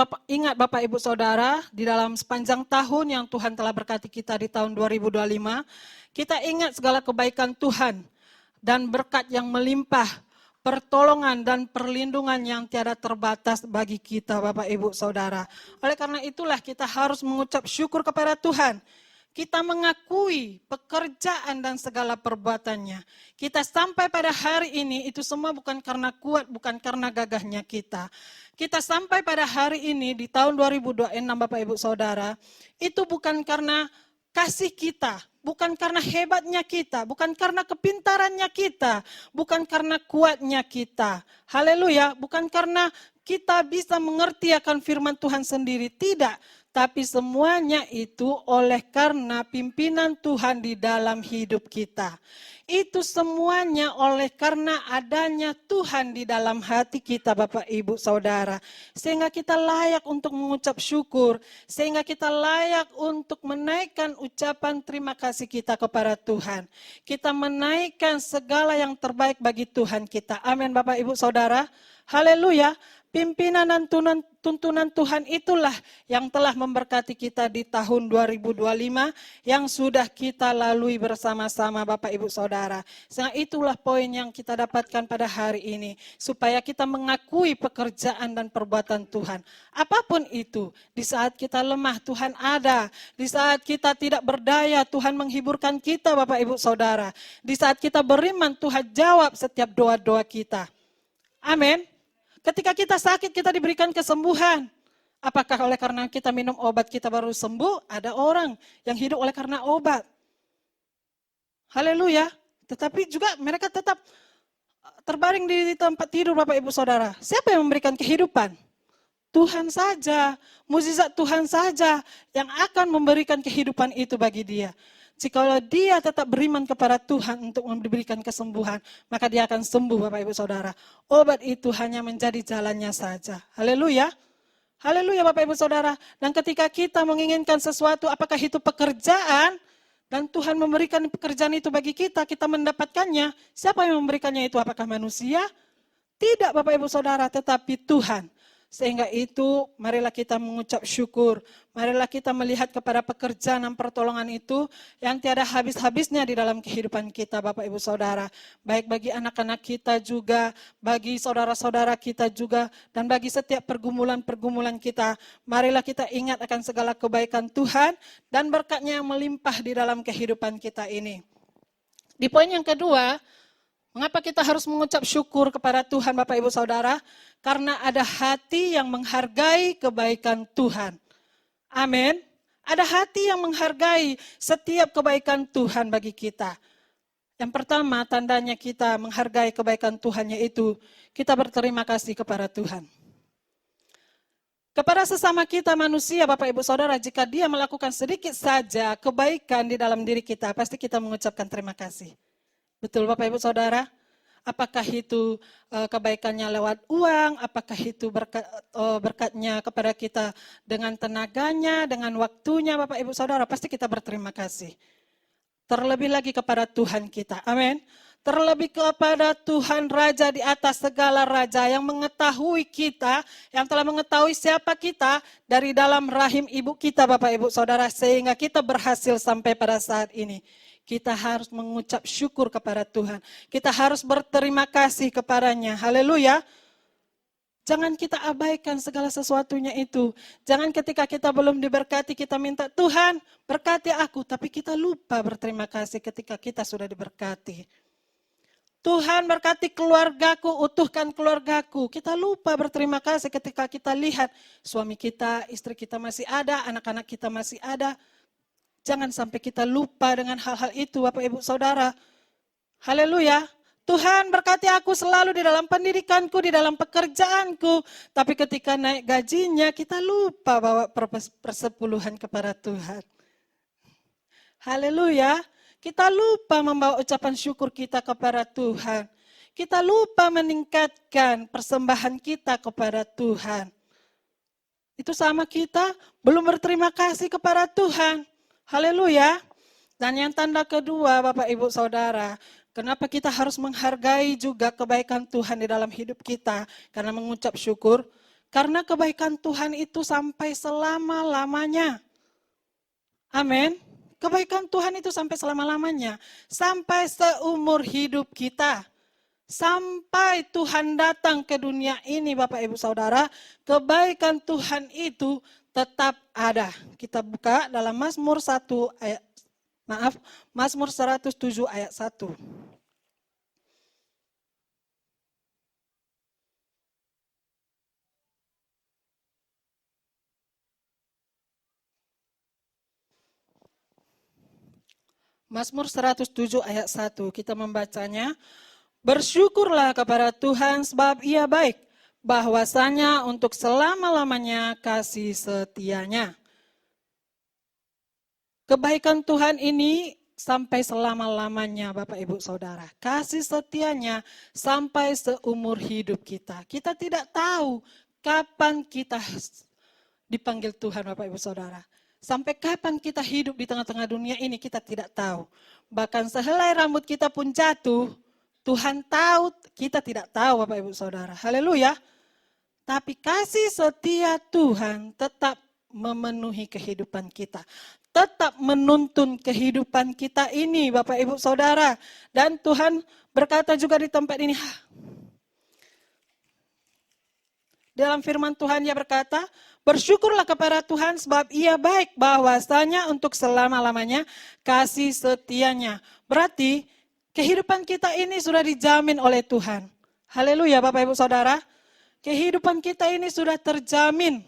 Bapak Ibu Saudara, di dalam sepanjang tahun yang Tuhan telah berkati kita di tahun 2025, kita ingat segala kebaikan Tuhan dan berkat yang melimpah, pertolongan dan perlindungan yang tiada terbatas bagi kita Bapak Ibu Saudara. Oleh karena itulah kita harus mengucap syukur kepada Tuhan. Kita mengakui pekerjaan dan segala perbuatannya. Kita sampai pada hari ini itu semua bukan karena kuat, bukan karena gagahnya kita. Kita sampai pada hari ini di tahun 2026 Bapak Ibu Saudara, itu bukan karena kasih kita, bukan karena hebatnya kita, bukan karena kepintarannya kita, bukan karena kuatnya kita. Haleluya, bukan karena kita bisa mengerti akan firman Tuhan sendiri, tidak. Tapi semuanya itu oleh karena pimpinan Tuhan di dalam hidup kita. Itu semuanya oleh karena adanya Tuhan di dalam hati kita, Bapak, Ibu, Saudara. Sehingga kita layak untuk mengucap syukur. Sehingga kita layak untuk menaikkan ucapan terima kasih kita kepada Tuhan. Kita menaikkan segala yang terbaik bagi Tuhan kita. Amin, Bapak, Ibu, Saudara. Haleluya. Pimpinan dan tuntunan Tuhan itulah yang telah memberkati kita di tahun 2025 yang sudah kita lalui bersama-sama, Bapak, Ibu, Saudara. Sehingga itulah poin yang kita dapatkan pada hari ini. Supaya kita mengakui pekerjaan dan perbuatan Tuhan. Apapun itu, di saat kita lemah Tuhan ada. Di saat kita tidak berdaya Tuhan menghiburkan kita, Bapak, Ibu, Saudara. Di saat kita beriman Tuhan jawab setiap doa-doa kita. Amin. Ketika kita sakit, kita diberikan kesembuhan. Apakah oleh karena kita minum obat kita baru sembuh? Ada orang yang hidup oleh karena obat. Haleluya. Tetapi juga mereka tetap terbaring di tempat tidur, Bapak, Ibu, Saudara. Siapa yang memberikan kehidupan? Tuhan saja. Mukjizat Tuhan saja yang akan memberikan kehidupan itu bagi dia. Jikalau dia tetap beriman kepada Tuhan untuk memberikan kesembuhan, maka dia akan sembuh, Bapak, Ibu, Saudara. Obat itu hanya menjadi jalannya saja. Haleluya. Haleluya, Bapak, Ibu, Saudara. Dan ketika kita menginginkan sesuatu, apakah itu pekerjaan, dan Tuhan memberikan pekerjaan itu bagi kita, kita mendapatkannya. Siapa yang memberikannya itu? Apakah manusia? Tidak, Bapak, Ibu, Saudara, tetapi Tuhan. Sehingga itu marilah kita mengucap syukur. Marilah kita melihat kepada pekerjaan dan pertolongan itu yang tiada habis-habisnya di dalam kehidupan kita, Bapak, Ibu, Saudara. Baik bagi anak-anak kita juga, bagi saudara-saudara kita juga, dan bagi setiap pergumulan-pergumulan kita. Marilah kita ingat akan segala kebaikan Tuhan dan berkat-Nya yang melimpah di dalam kehidupan kita ini. Di poin yang kedua, mengapa kita harus mengucap syukur kepada Tuhan, Bapak, Ibu, Saudara? Karena ada hati yang menghargai kebaikan Tuhan. Amin. Ada hati yang menghargai setiap kebaikan Tuhan bagi kita. Yang pertama, tandanya kita menghargai kebaikan Tuhan, yaitu kita berterima kasih kepada Tuhan. Kepada sesama kita manusia, Bapak, Ibu, Saudara, jika dia melakukan sedikit saja kebaikan di dalam diri kita, pasti kita mengucapkan terima kasih. Betul, Bapak, Ibu, Saudara? Apakah itu kebaikannya lewat uang, apakah itu berkatnya kepada kita dengan tenaganya, dengan waktunya, Bapak, Ibu, Saudara, pasti kita berterima kasih. Terlebih lagi kepada Tuhan kita, amin. Terlebih kepada Tuhan Raja di atas segala raja yang mengetahui kita, yang telah mengetahui siapa kita dari dalam rahim ibu kita, Bapak, Ibu, Saudara, sehingga kita berhasil sampai pada saat ini. Kita harus mengucap syukur kepada Tuhan. Kita harus berterima kasih kepadanya. Haleluya. Jangan kita abaikan segala sesuatunya itu. Jangan ketika kita belum diberkati kita minta, Tuhan berkati aku. Tapi kita lupa berterima kasih ketika kita sudah diberkati. Tuhan berkati keluargaku, utuhkan keluargaku. Kita lupa berterima kasih ketika kita lihat suami kita, istri kita masih ada, anak-anak kita masih ada. Jangan sampai kita lupa dengan hal-hal itu, Bapak, Ibu, Saudara. Haleluya. Tuhan berkati aku selalu di dalam pendidikanku, di dalam pekerjaanku. Tapi ketika naik gajinya, kita lupa bawa persepuluhan kepada Tuhan. Haleluya. Kita lupa membawa ucapan syukur kita kepada Tuhan. Kita lupa meningkatkan persembahan kita kepada Tuhan. Itu sama kita belum berterima kasih kepada Tuhan. Haleluya. Dan yang tanda kedua, Bapak, Ibu, Saudara, kenapa kita harus menghargai juga kebaikan Tuhan di dalam hidup kita karena mengucap syukur? Karena kebaikan Tuhan itu sampai selama-lamanya. Amin. Kebaikan Tuhan itu sampai selama-lamanya. Sampai seumur hidup kita. Sampai Tuhan datang ke dunia ini, Bapak, Ibu, Saudara, kebaikan Tuhan itu tetap ada. Kita buka dalam Mazmur 107 ayat 1. Mazmur 107 ayat 1, kita membacanya. Bersyukurlah kepada Tuhan sebab Ia baik, bahwasanya untuk selama-lamanya kasih setianya. kebaikan Tuhan ini sampai selama-lamanya Bapak Ibu Saudara. Kasih setianya sampai seumur hidup kita. Kita tidak tahu kapan kita dipanggil Tuhan Bapak Ibu Saudara. Sampai kapan kita hidup di tengah-tengah dunia ini kita tidak tahu. Bahkan sehelai rambut kita pun jatuh, Tuhan tahu, kita tidak tahu Bapak Ibu Saudara. Haleluya. Tapi kasih setia Tuhan tetap memenuhi kehidupan kita. Tetap menuntun kehidupan kita ini Bapak Ibu Saudara. Dan Tuhan berkata juga di tempat ini, dalam firman Tuhan Dia berkata, bersyukurlah kepada Tuhan sebab Ia baik, bahwasanya untuk selama-lamanya kasih setianya. Berarti kehidupan kita ini sudah dijamin oleh Tuhan. Haleluya Bapak Ibu Saudara. Kehidupan kita ini sudah terjamin.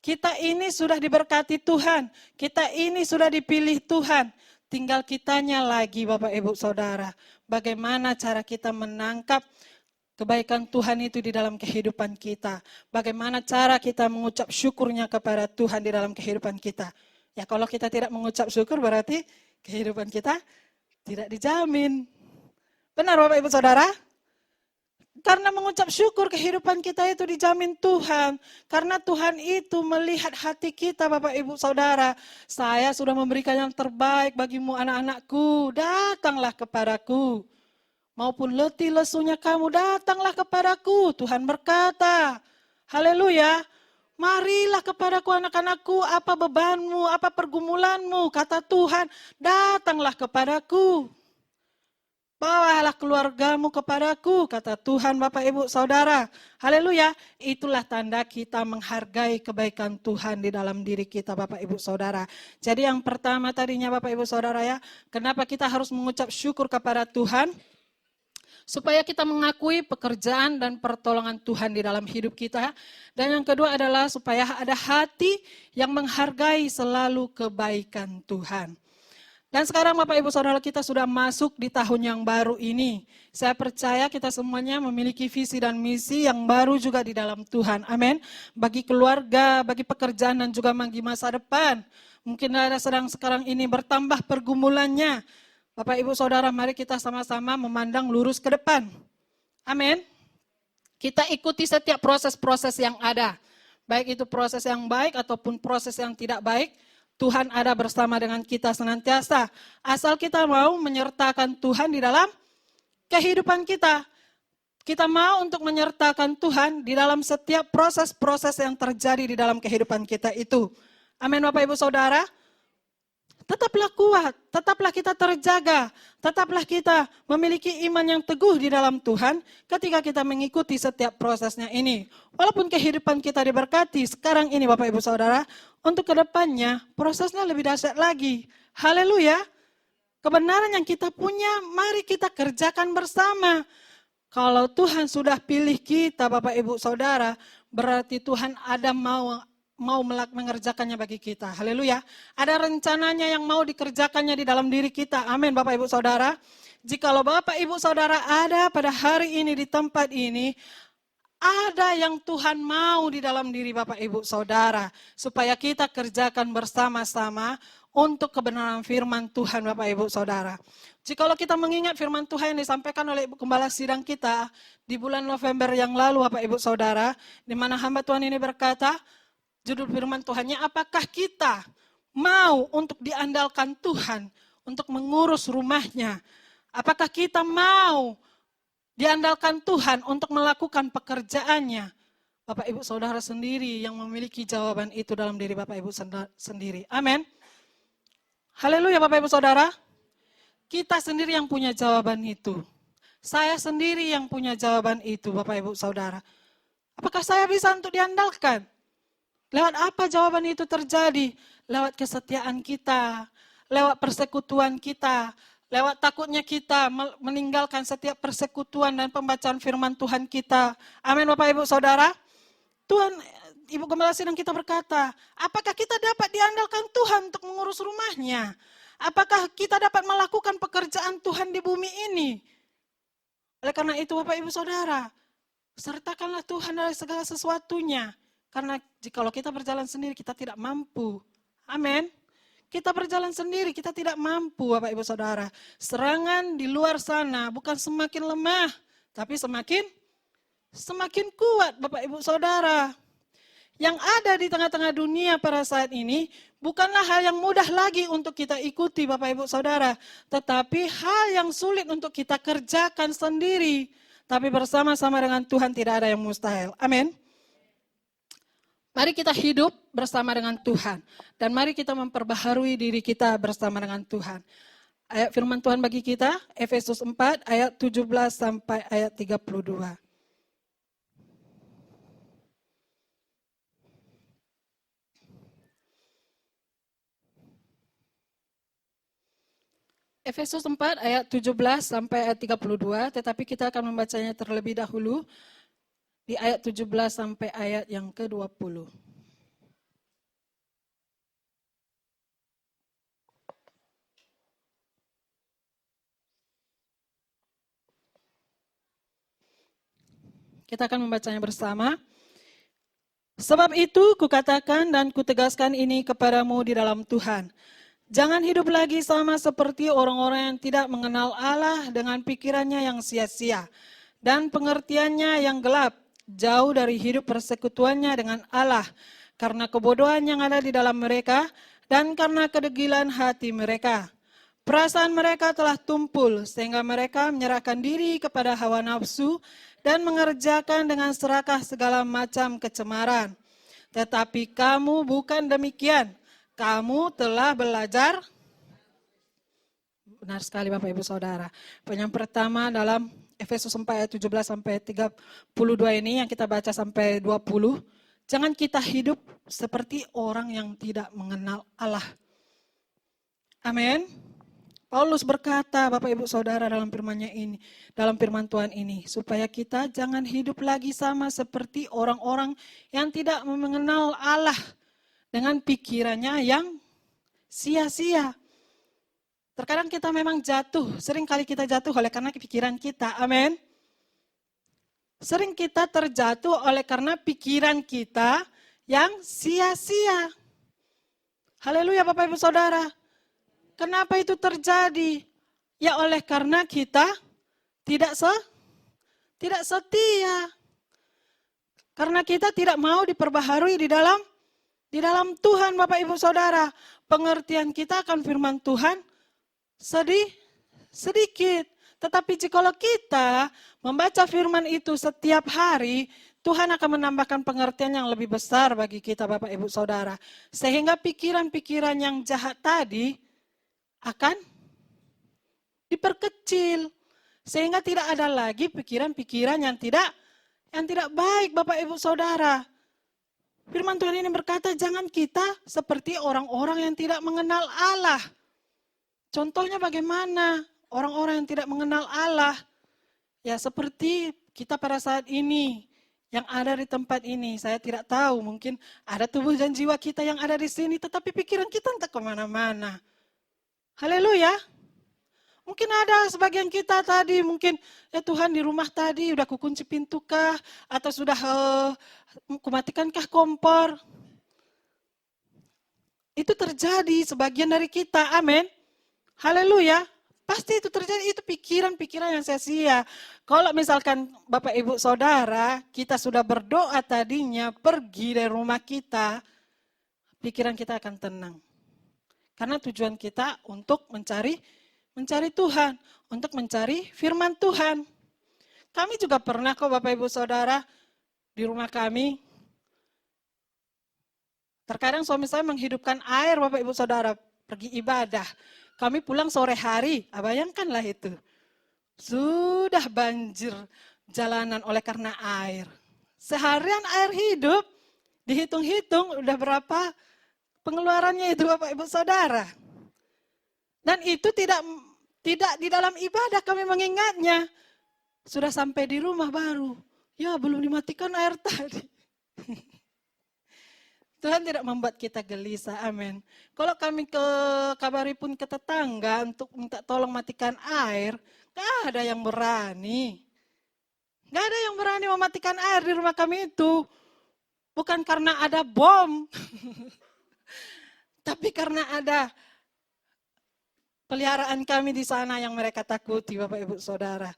Kita ini sudah diberkati Tuhan. Kita ini sudah dipilih Tuhan. Tinggal kitanya lagi Bapak Ibu Saudara. Bagaimana cara kita menangkap kebaikan Tuhan itu di dalam kehidupan kita. Bagaimana cara kita mengucap syukurnya kepada Tuhan di dalam kehidupan kita. Ya kalau kita tidak mengucap syukur berarti kehidupan kita tidak dijamin. Benar Bapak Ibu Saudara? Karena mengucap syukur kehidupan kita itu dijamin Tuhan. Karena Tuhan itu melihat hati kita Bapak Ibu Saudara. Saya sudah memberikan yang terbaik bagimu anak-anakku. Datanglah kepadaku. Maupun letih lesunya kamu datanglah kepadaku. Tuhan berkata, haleluya. Marilah kepadaku anak-anakku, apa bebanmu, apa pergumulanmu. Kata Tuhan, datanglah kepadaku. Bawalah keluargamu kepadaku, kata Tuhan Bapak Ibu Saudara. Haleluya, itulah tanda kita menghargai kebaikan Tuhan di dalam diri kita Bapak Ibu Saudara. Jadi yang pertama tadinya Bapak Ibu Saudara ya, kenapa kita harus mengucap syukur kepada Tuhan? Supaya kita mengakui pekerjaan dan pertolongan Tuhan di dalam hidup kita. Dan yang kedua adalah supaya ada hati yang menghargai selalu kebaikan Tuhan. Dan sekarang Bapak Ibu Saudara kita sudah masuk di tahun yang baru ini. Saya percaya kita semuanya memiliki visi dan misi yang baru juga di dalam Tuhan. Amin. Bagi keluarga, bagi pekerjaan dan juga bagi masa depan. Mungkin ada sedang sekarang ini bertambah pergumulannya. Bapak Ibu Saudara, mari kita sama-sama memandang lurus ke depan. Amin. Kita ikuti setiap proses-proses yang ada. Baik itu proses yang baik ataupun proses yang tidak baik. Tuhan ada bersama dengan kita senantiasa. Asal kita mau menyertakan Tuhan di dalam kehidupan kita. Kita mau untuk menyertakan Tuhan di dalam setiap proses-proses yang terjadi di dalam kehidupan kita itu. Amin Bapak Ibu Saudara. Tetaplah kuat, tetaplah kita terjaga, tetaplah kita memiliki iman yang teguh di dalam Tuhan ketika kita mengikuti setiap prosesnya ini. Walaupun kehidupan kita diberkati sekarang ini Bapak Ibu Saudara, untuk kedepannya prosesnya lebih dahsyat lagi. Haleluya. Kebenaran yang kita punya, mari kita kerjakan bersama. Kalau Tuhan sudah pilih kita Bapak Ibu Saudara, berarti Tuhan ada mau mengerjakannya bagi kita. Haleluya. Ada rencananya yang mau dikerjakannya di dalam diri kita. Amin Bapak Ibu Saudara. Jikalau Bapak Ibu Saudara ada pada hari ini di tempat ini, ada yang Tuhan mau di dalam diri Bapak Ibu Saudara. Supaya kita kerjakan bersama-sama untuk kebenaran firman Tuhan Bapak Ibu Saudara. Jikalau kita mengingat firman Tuhan yang disampaikan oleh Ibu Gembala Sidang kita di bulan November yang lalu Bapak Ibu Saudara, di mana hamba Tuhan ini berkata, judul firman Tuhannya, apakah kita mau untuk diandalkan Tuhan untuk mengurus rumahnya? Apakah kita mau diandalkan Tuhan untuk melakukan pekerjaannya? Bapak Ibu Saudara sendiri yang memiliki jawaban itu dalam diri Bapak Ibu sendiri. Amin. Haleluya Bapak Ibu Saudara. Kita sendiri yang punya jawaban itu. Saya sendiri yang punya jawaban itu Bapak Ibu Saudara. Apakah saya bisa untuk diandalkan? Lewat apa jawaban itu terjadi? Lewat kesetiaan kita, lewat persekutuan kita, lewat takutnya kita meninggalkan setiap persekutuan dan pembacaan firman Tuhan kita. Amin Bapak Ibu Saudara. Tuhan, Ibu Gembala Sidang kita berkata, apakah kita dapat diandalkan Tuhan untuk mengurus rumahnya? Apakah kita dapat melakukan pekerjaan Tuhan di bumi ini? Oleh karena itu Bapak Ibu Saudara, sertakanlah Tuhan dari segala sesuatunya. Karena jikalau kita berjalan sendiri kita tidak mampu. Amin. Kita berjalan sendiri, kita tidak mampu Bapak Ibu Saudara. Serangan di luar sana bukan semakin lemah, tapi semakin kuat Bapak Ibu Saudara. Yang ada di tengah-tengah dunia pada saat ini bukanlah hal yang mudah lagi untuk kita ikuti Bapak Ibu Saudara. Tetapi hal yang sulit untuk kita kerjakan sendiri. Tapi bersama-sama dengan Tuhan tidak ada yang mustahil. Amin. Mari kita hidup bersama dengan Tuhan. Dan mari kita memperbaharui diri kita bersama dengan Tuhan. Ayat firman Tuhan bagi kita, Efesus 4 ayat 17 sampai ayat 32. Efesus 4 ayat 17 sampai ayat 32, tetapi kita akan membacanya terlebih dahulu di ayat 17 sampai ayat yang ke-20. Kita akan membacanya bersama. Sebab itu kukatakan dan kutegaskan ini kepadamu di dalam Tuhan. Jangan hidup lagi sama seperti orang-orang yang tidak mengenal Allah dengan pikirannya yang sia-sia dan pengertiannya yang gelap, jauh dari hidup persekutuannya dengan Allah, karena kebodohan yang ada di dalam mereka dan karena kedegilan hati mereka. Perasaan mereka telah tumpul sehingga mereka menyerahkan diri kepada hawa nafsu dan mengerjakan dengan serakah segala macam kecemaran. Tetapi kamu bukan demikian. Kamu telah belajar, benar sekali Bapak Ibu Saudara. Yang pertama dalam Efesus 4 ayat 17 sampai 32 ini yang kita baca sampai 20. Jangan kita hidup seperti orang yang tidak mengenal Allah. Amin. Paulus berkata Bapak Ibu Saudara dalam firman-Nya ini, dalam firman Tuhan ini, supaya kita jangan hidup lagi sama seperti orang-orang yang tidak mengenal Allah. Dengan pikirannya yang sia-sia. Terkadang kita memang jatuh, sering kali kita jatuh oleh karena pikiran kita, amin. Sering kita terjatuh oleh karena pikiran kita yang sia-sia. Haleluya Bapak Ibu Saudara. Kenapa itu terjadi? Ya oleh karena kita tidak setia. Karena kita tidak mau diperbaharui di dalam Tuhan Bapak Ibu Saudara. Pengertian kita akan firman Tuhan sedikit. Tetapi jikalau kita membaca firman itu setiap hari, Tuhan akan menambahkan pengertian yang lebih besar bagi kita Bapak Ibu Saudara. Sehingga pikiran-pikiran yang jahat tadi akan diperkecil. Sehingga tidak ada lagi pikiran-pikiran yang tidak baik Bapak Ibu Saudara. Firman Tuhan ini berkata, jangan kita seperti orang-orang yang tidak mengenal Allah. Contohnya bagaimana orang-orang yang tidak mengenal Allah? Ya seperti kita pada saat ini, yang ada di tempat ini. Saya tidak tahu, mungkin ada tubuh dan jiwa kita yang ada di sini, tetapi pikiran kita entah kemana-mana. Haleluya. Mungkin ada sebagian kita tadi, mungkin ya Tuhan di rumah tadi udah kukunci pintu kah? Atau sudah kumatikankah kompor? Itu terjadi sebagian dari kita, amin. Haleluya. Pasti itu terjadi, itu pikiran-pikiran yang sia-sia. Kalau misalkan Bapak Ibu Saudara, kita sudah berdoa tadinya, pergi dari rumah kita, pikiran kita akan tenang. Karena tujuan kita untuk mencari Tuhan, untuk mencari firman Tuhan. Kami juga pernah kok Bapak Ibu Saudara, di rumah kami, terkadang suami saya menghidupkan air Bapak Ibu Saudara, pergi ibadah. Kami pulang sore hari, bayangkanlah itu. Sudah banjir jalanan oleh karena air. Seharian air hidup, dihitung-hitung udah berapa pengeluarannya itu Bapak Ibu Saudara. Dan itu tidak di dalam ibadah kami mengingatnya. Sudah sampai di rumah baru. Ya belum dimatikan air tadi. Tuhan tidak membuat kita gelisah, amin. Kalau kami kabari pun ke tetangga untuk minta tolong matikan air, gak ada yang berani. Gak ada yang berani mematikan air di rumah kami itu. Bukan karena ada bom. Tapi karena ada peliharaan kami di sana yang mereka takuti, Bapak Ibu Saudara.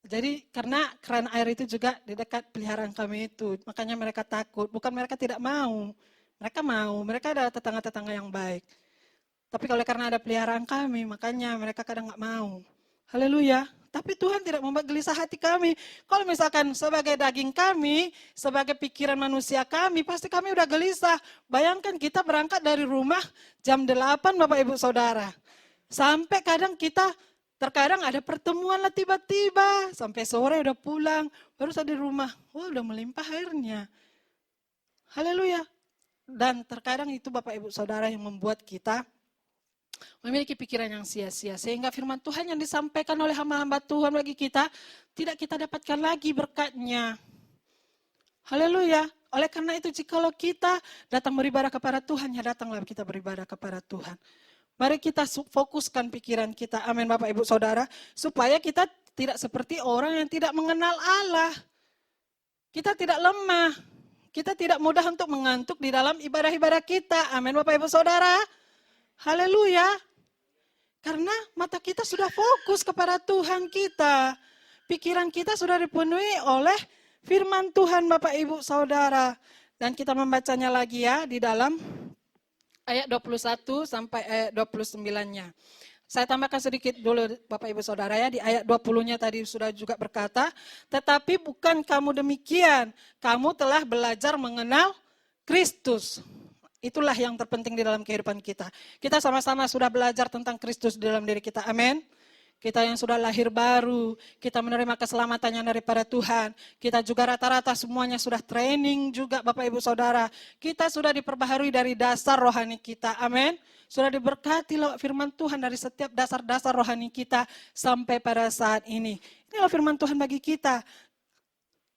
Jadi karena keran air itu juga di dekat peliharaan kami itu, makanya mereka takut. Bukan mereka tidak mau, mereka adalah tetangga-tetangga yang baik. Tapi kalau karena ada peliharaan kami, makanya mereka kadang nggak mau. Haleluya. Tapi Tuhan tidak membuat gelisah hati kami. Kalau misalkan sebagai daging kami, sebagai pikiran manusia kami, pasti kami udah gelisah. Bayangkan kita berangkat dari rumah jam 8 Bapak Ibu Saudara. Sampai terkadang ada pertemuan lah tiba-tiba. Sampai sore udah pulang, baru saya di rumah. Wah, udah melimpah airnya. Haleluya. Dan terkadang itu Bapak Ibu Saudara yang membuat kita memiliki pikiran yang sia-sia. Sehingga firman Tuhan yang disampaikan oleh hamba-hamba Tuhan bagi kita, tidak kita dapatkan lagi berkatnya. Haleluya. Oleh karena itu jikalau kita datang beribadah kepada Tuhan, ya datanglah kita beribadah kepada Tuhan. Mari kita fokuskan pikiran kita, amin Bapak Ibu Saudara, supaya kita tidak seperti orang yang tidak mengenal Allah. Kita tidak lemah, kita tidak mudah untuk mengantuk di dalam ibadah-ibadah kita, amin Bapak Ibu Saudara. Haleluya. Karena mata kita sudah fokus kepada Tuhan kita. Pikiran kita sudah dipenuhi oleh firman Tuhan Bapak Ibu Saudara. Dan kita membacanya lagi ya di dalam ayat 21 sampai ayat 29-nya. Saya tambahkan sedikit dulu Bapak Ibu Saudara ya. Di ayat 20-nya tadi sudah juga berkata, tetapi bukan kamu demikian. Kamu telah belajar mengenal Kristus. Itulah yang terpenting di dalam kehidupan kita. Kita sama-sama sudah belajar tentang Kristus di dalam diri kita. Amin. Kita yang sudah lahir baru, kita menerima keselamatannya daripada Tuhan. Kita juga rata-rata semuanya sudah training juga Bapak Ibu Saudara. Kita sudah diperbaharui dari dasar rohani kita. Amin. Sudah diberkati lewat firman Tuhan dari setiap dasar-dasar rohani kita sampai pada saat ini. Inilah firman Tuhan bagi kita.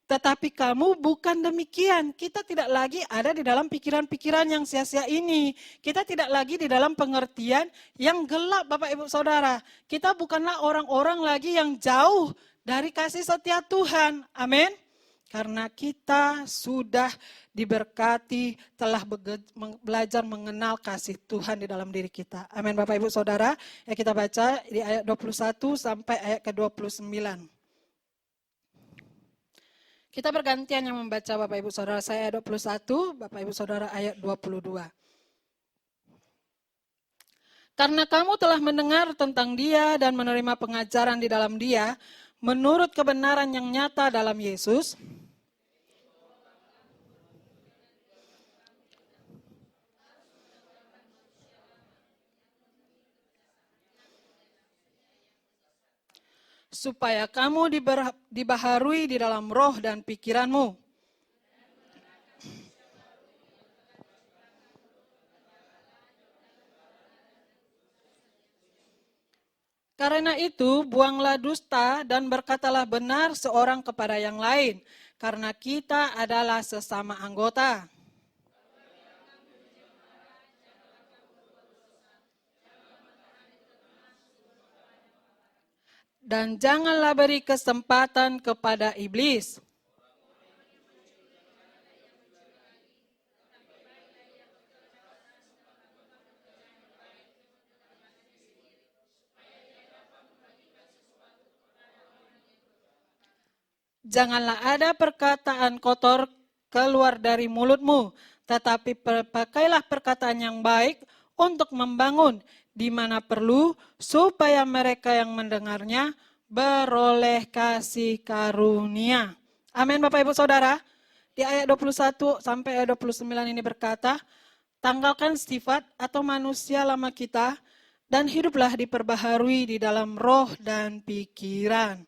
Tetapi kamu bukan demikian. Kita tidak lagi ada di dalam pikiran-pikiran yang sia-sia ini. Kita tidak lagi di dalam pengertian yang gelap Bapak Ibu Saudara. Kita bukanlah orang-orang lagi yang jauh dari kasih setia Tuhan. Amin. Karena kita sudah diberkati, telah belajar mengenal kasih Tuhan di dalam diri kita. Amin Bapak Ibu Saudara. Ya kita baca di ayat 21 sampai ayat ke-29. Kita bergantian yang membaca Bapak Ibu Saudara. Saya ayat 21, Bapak Ibu Saudara ayat 22. Karena kamu telah mendengar tentang Dia dan menerima pengajaran di dalam Dia, menurut kebenaran yang nyata dalam Yesus, supaya kamu dibaharui di dalam roh dan pikiranmu. Karena itu, buanglah dusta dan berkatalah benar seorang kepada yang lain, karena kita adalah sesama anggota. Dan janganlah beri kesempatan kepada iblis. Janganlah ada perkataan kotor keluar dari mulutmu, tetapi pakailah perkataan yang baik untuk membangun di mana perlu, supaya mereka yang mendengarnya beroleh kasih karunia. Amin Bapak Ibu Saudara. Di ayat 21 sampai ayat 29 ini berkata, tanggalkan sifat atau manusia lama kita, dan hiduplah diperbaharui di dalam roh dan pikiran.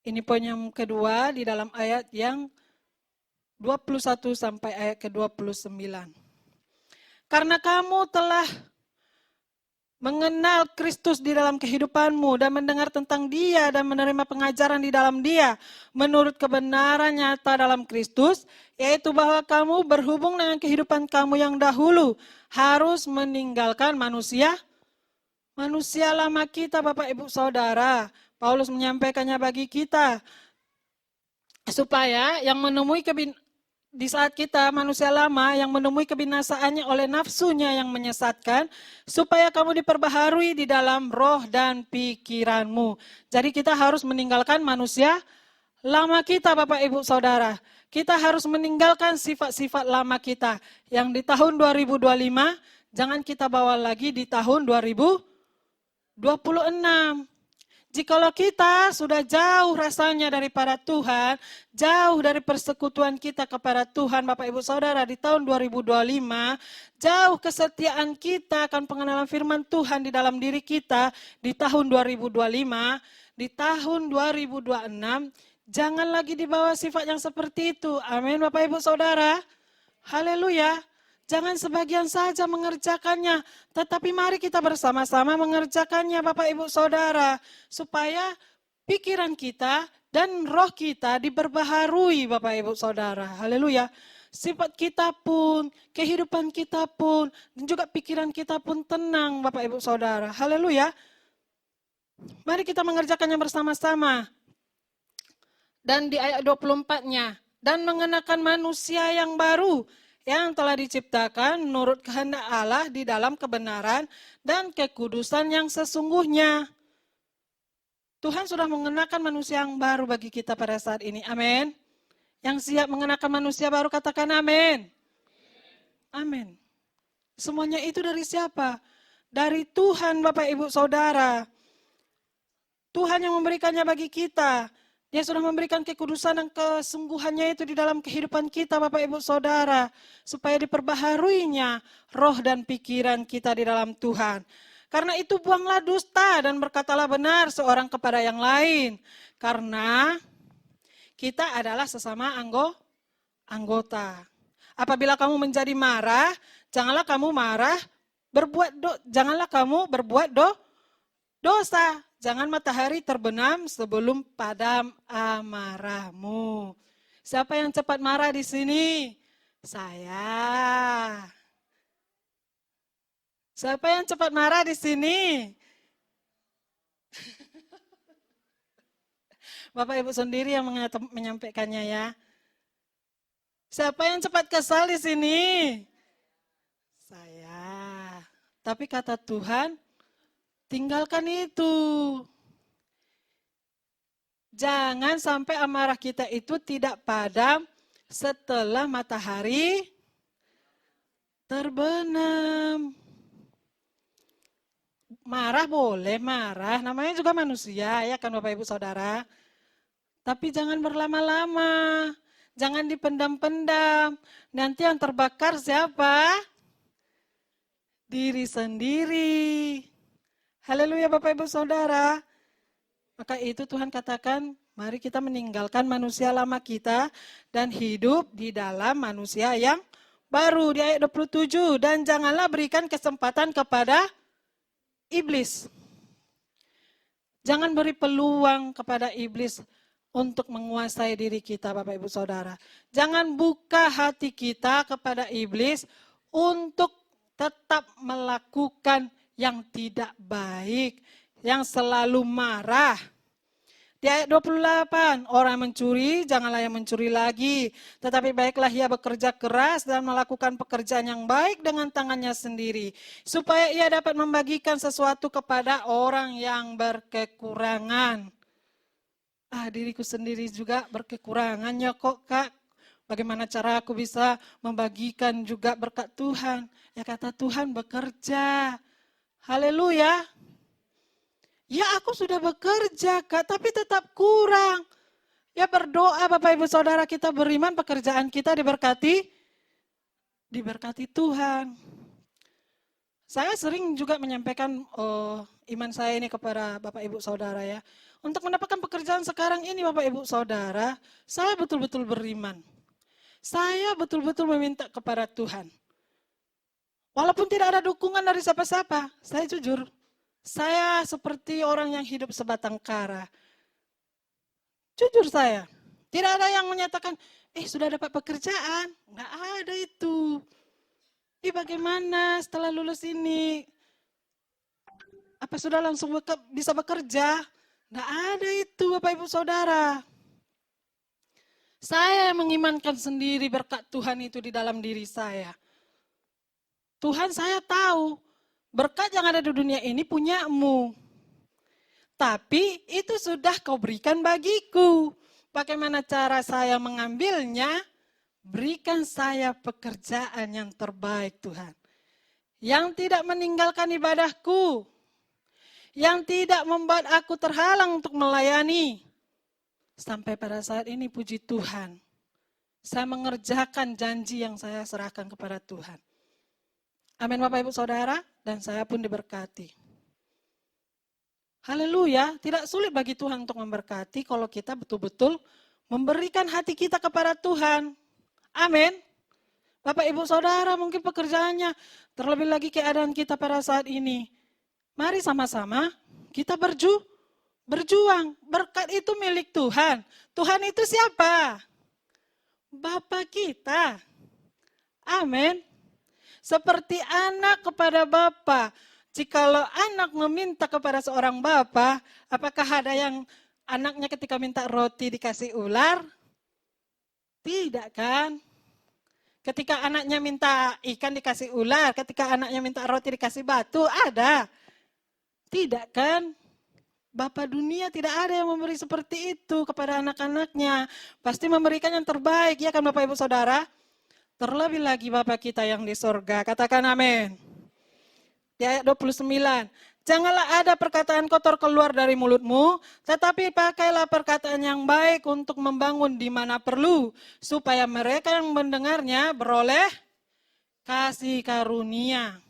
Ini poin yang kedua di dalam ayat yang 21 sampai ayat ke-29. Karena kamu telah mengenal Kristus di dalam kehidupanmu dan mendengar tentang Dia dan menerima pengajaran di dalam Dia menurut kebenaran nyata dalam Kristus, yaitu bahwa kamu berhubung dengan kehidupan kamu yang dahulu harus meninggalkan manusia lama kita Bapak Ibu Saudara. Paulus menyampaikannya bagi kita supaya yang menemui di saat kita manusia lama yang menemui kebinasaannya oleh nafsunya yang menyesatkan, supaya kamu diperbaharui di dalam roh dan pikiranmu. Jadi kita harus meninggalkan manusia lama kita, Bapak Ibu Saudara. Kita harus meninggalkan sifat-sifat lama kita yang di tahun 2025, jangan kita bawa lagi di tahun 2026. Jikalau kita sudah jauh rasanya daripada Tuhan, jauh dari persekutuan kita kepada Tuhan, Bapak Ibu Saudara, di tahun 2025, jauh kesetiaan kita akan pengenalan firman Tuhan di dalam diri kita di tahun 2025, di tahun 2026, jangan lagi dibawa sifat yang seperti itu. Amin, Bapak Ibu Saudara. Haleluya. Jangan sebagian saja mengerjakannya, tetapi mari kita bersama-sama mengerjakannya, Bapak Ibu Saudara, supaya pikiran kita dan roh kita diperbaharui, Bapak Ibu Saudara. Haleluya. Sifat kita pun, kehidupan kita pun, dan juga pikiran kita pun tenang, Bapak Ibu Saudara. Haleluya. Mari kita mengerjakannya bersama-sama. Dan di ayat 24-nya, dan mengenakan manusia yang baru, yang telah diciptakan menurut kehendak Allah di dalam kebenaran dan kekudusan yang sesungguhnya. Tuhan sudah mengenakan manusia yang baru bagi kita pada saat ini. Amin. Yang siap mengenakan manusia baru katakan amin. Amin. Semuanya itu dari siapa? Dari Tuhan, Bapak Ibu Saudara. Tuhan yang memberikannya bagi kita. Dia sudah memberikan kekudusan dan kesungguhannya itu di dalam kehidupan kita, Bapak Ibu Saudara. Supaya diperbaharuinya roh dan pikiran kita di dalam Tuhan. Karena itu buanglah dusta dan berkatalah benar seorang kepada yang lain. Karena kita adalah sesama anggota. Apabila kamu menjadi marah, janganlah kamu berbuat dosa. Jangan matahari terbenam sebelum padam amarahmu. Siapa yang cepat marah di sini? Saya. Siapa yang cepat marah di sini? Bapak Ibu sendiri yang menyampaikannya ya. Siapa yang cepat kesal di sini? Saya. Tapi kata Tuhan, tinggalkan itu. Jangan sampai amarah kita itu tidak padam setelah matahari terbenam. Marah boleh, marah. Namanya juga manusia ya kan Bapak Ibu Saudara. Tapi jangan berlama-lama. Jangan dipendam-pendam. Nanti yang terbakar siapa? Diri sendiri. Haleluya Bapak Ibu Saudara. Maka itu Tuhan katakan, mari kita meninggalkan manusia lama kita dan hidup di dalam manusia yang baru. Di ayat 27, dan janganlah berikan kesempatan kepada iblis. Jangan beri peluang kepada iblis untuk menguasai diri kita Bapak Ibu Saudara. Jangan buka hati kita kepada iblis untuk tetap melakukan yang tidak baik, yang selalu marah. Di ayat 28, orang mencuri, janganlah yang mencuri lagi. Tetapi baiklah ia bekerja keras dan melakukan pekerjaan yang baik dengan tangannya sendiri. Supaya ia dapat membagikan sesuatu kepada orang yang berkekurangan. Diriku sendiri juga berkekurangannya kok Kak. Bagaimana cara aku bisa membagikan juga berkat Tuhan? Ya kata Tuhan bekerja. Haleluya. Ya aku sudah bekerja Kak, tapi tetap kurang. Ya berdoa Bapak Ibu Saudara kita beriman pekerjaan kita diberkati Tuhan. Saya sering juga menyampaikan iman saya ini kepada Bapak Ibu Saudara ya. Untuk mendapatkan pekerjaan sekarang ini Bapak Ibu Saudara, saya betul-betul beriman. Saya betul-betul meminta kepada Tuhan. Walaupun tidak ada dukungan dari siapa-siapa, saya jujur. Saya seperti orang yang hidup sebatang kara. Jujur saya. Tidak ada yang menyatakan, sudah dapat pekerjaan. Nggak ada itu. Bagaimana setelah lulus ini? Apa sudah langsung bisa bekerja? Nggak ada itu Bapak Ibu Saudara. Saya yang mengimankan sendiri berkat Tuhan itu di dalam diri saya. Tuhan, saya tahu berkat yang ada di dunia ini punyamu. Tapi itu sudah kau berikan bagiku. Bagaimana cara saya mengambilnya? Berikan saya pekerjaan yang terbaik Tuhan. Yang tidak meninggalkan ibadahku. Yang tidak membuat aku terhalang untuk melayani. Sampai pada saat ini puji Tuhan. Saya mengerjakan janji yang saya serahkan kepada Tuhan. Amin Bapak Ibu Saudara, dan saya pun diberkati. Haleluya, tidak sulit bagi Tuhan untuk memberkati kalau kita betul-betul memberikan hati kita kepada Tuhan. Amin. Bapak Ibu Saudara, mungkin pekerjaannya, terlebih lagi keadaan kita pada saat ini. Mari sama-sama kita berjuang. Berkat itu milik Tuhan. Tuhan itu siapa? Bapa kita. Amin. Seperti anak kepada bapa. Jikalau anak meminta kepada seorang bapa, apakah ada yang anaknya ketika minta roti dikasih ular? Tidak kan? Ketika anaknya minta ikan dikasih ular, ketika anaknya minta roti dikasih batu, ada. Tidak kan? Bapa dunia tidak ada yang memberi seperti itu kepada anak-anaknya. Pasti memberikan yang terbaik, ya kan Bapak Ibu Saudara? Terlebih lagi Bapa kita yang di sorga, katakan amin. Di ayat 29, janganlah ada perkataan kotor keluar dari mulutmu, tetapi pakailah perkataan yang baik untuk membangun di mana perlu, supaya mereka yang mendengarnya beroleh kasih karunia.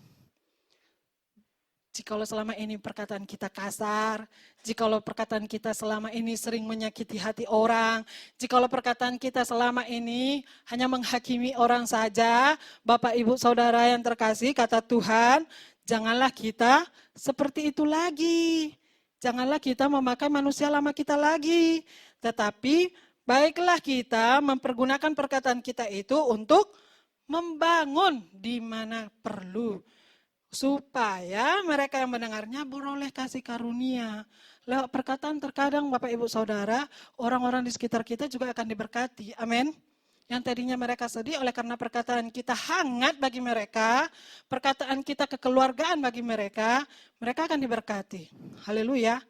Jikalau selama ini perkataan kita kasar, jikalau perkataan kita selama ini sering menyakiti hati orang, jikalau perkataan kita selama ini hanya menghakimi orang saja, Bapak Ibu Saudara yang terkasih, kata Tuhan, janganlah kita seperti itu lagi. Janganlah kita memakai manusia lama kita lagi. Tetapi baiklah kita mempergunakan perkataan kita itu untuk membangun di mana perlu. Supaya mereka yang mendengarnya beroleh kasih karunia. Lewat perkataan terkadang Bapak Ibu Saudara, orang-orang di sekitar kita juga akan diberkati. Amin. Yang tadinya mereka sedih oleh karena perkataan kita hangat bagi mereka, perkataan kita kekeluargaan bagi mereka, mereka akan diberkati. Haleluya.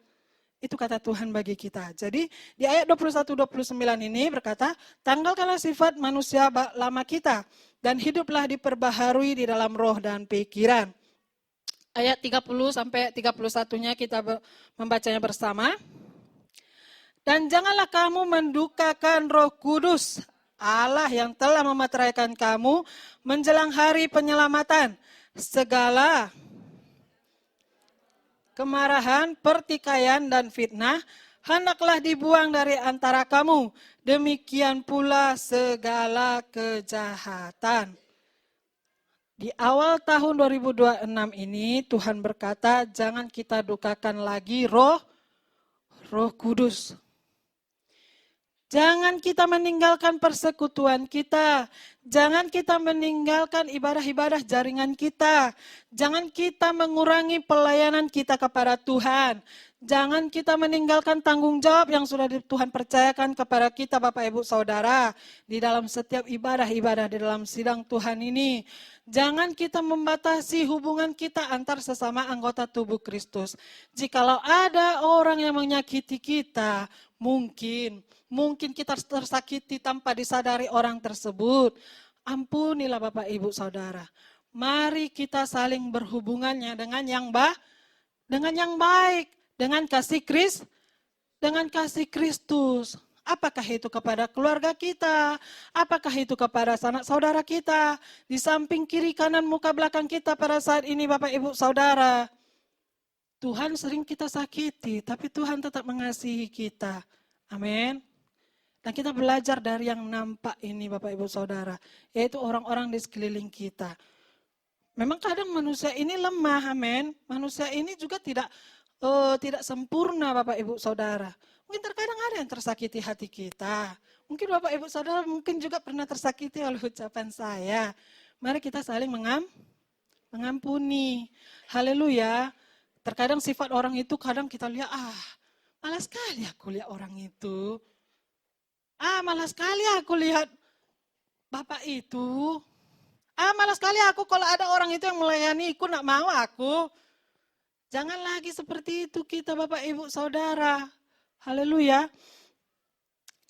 Itu kata Tuhan bagi kita. Jadi di ayat 21-29 ini berkata, tanggalkanlah sifat manusia lama kita dan hiduplah diperbaharui di dalam roh dan pikiran. Ayat 30-31-nya kita membacanya bersama. Dan janganlah kamu mendukakan Roh Kudus, Allah yang telah memeteraikan kamu menjelang hari penyelamatan. Segala kemarahan, pertikaian, dan fitnah hendaklah dibuang dari antara kamu. Demikian pula segala kejahatan. Di awal tahun 2026 ini Tuhan berkata, jangan kita dukakan lagi Roh Kudus. Jangan kita meninggalkan persekutuan kita. Jangan kita meninggalkan ibadah-ibadah jaringan kita. Jangan kita mengurangi pelayanan kita kepada Tuhan. Jangan kita meninggalkan tanggung jawab yang sudah Tuhan percayakan kepada kita Bapak Ibu Saudara. Di dalam setiap ibadah-ibadah di dalam sidang Tuhan ini. Jangan kita membatasi hubungan kita antar sesama anggota tubuh Kristus. Jikalau ada orang yang menyakiti kita, mungkin kita tersakiti tanpa disadari orang tersebut. Ampunilah Bapak Ibu Saudara. Mari kita saling berhubungannya dengan yang baik, dengan kasih Kristus. Apakah itu kepada keluarga kita? Apakah itu kepada sanak saudara kita? Di samping kiri kanan muka belakang kita pada saat ini Bapak Ibu Saudara. Tuhan sering kita sakiti, tapi Tuhan tetap mengasihi kita. Amin. Dan kita belajar dari yang nampak ini Bapak Ibu Saudara, yaitu orang-orang di sekeliling kita. Memang kadang manusia ini lemah, amin. Manusia ini juga tidak sempurna Bapak Ibu Saudara. Mungkin terkadang ada yang tersakiti hati kita. Mungkin Bapak Ibu Saudara mungkin juga pernah tersakiti oleh ucapan saya. Mari kita saling mengampuni. Haleluya. Terkadang sifat orang itu kadang kita lihat, malas sekali aku lihat orang itu. Malas sekali aku lihat Bapak itu. Malas sekali aku kalau ada orang itu yang melayani, aku nak mau aku. Jangan lagi seperti itu kita Bapak Ibu Saudara. Haleluya.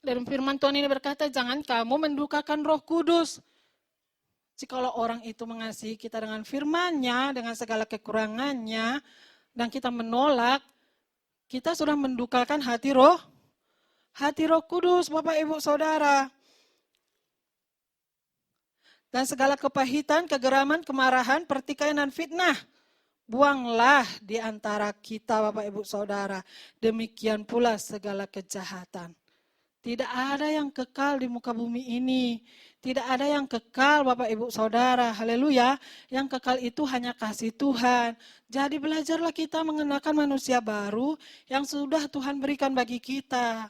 Dan firman Tuhan ini berkata, jangan kamu mendukakan Roh Kudus. Jikalau orang itu mengasihi kita dengan firman-Nya, dengan segala kekurangannya, dan kita menolak, kita sudah mendukakan hati Roh Kudus, Bapak Ibu Saudara. Dan segala kepahitan, kegeraman, kemarahan, pertikaian, dan fitnah, buanglah di antara kita Bapak Ibu Saudara. Demikian pula segala kejahatan. Tidak ada yang kekal di muka bumi ini. Tidak ada yang kekal Bapak Ibu Saudara. Haleluya. Yang kekal itu hanya kasih Tuhan. Jadi belajarlah kita mengenakan manusia baru yang sudah Tuhan berikan bagi kita.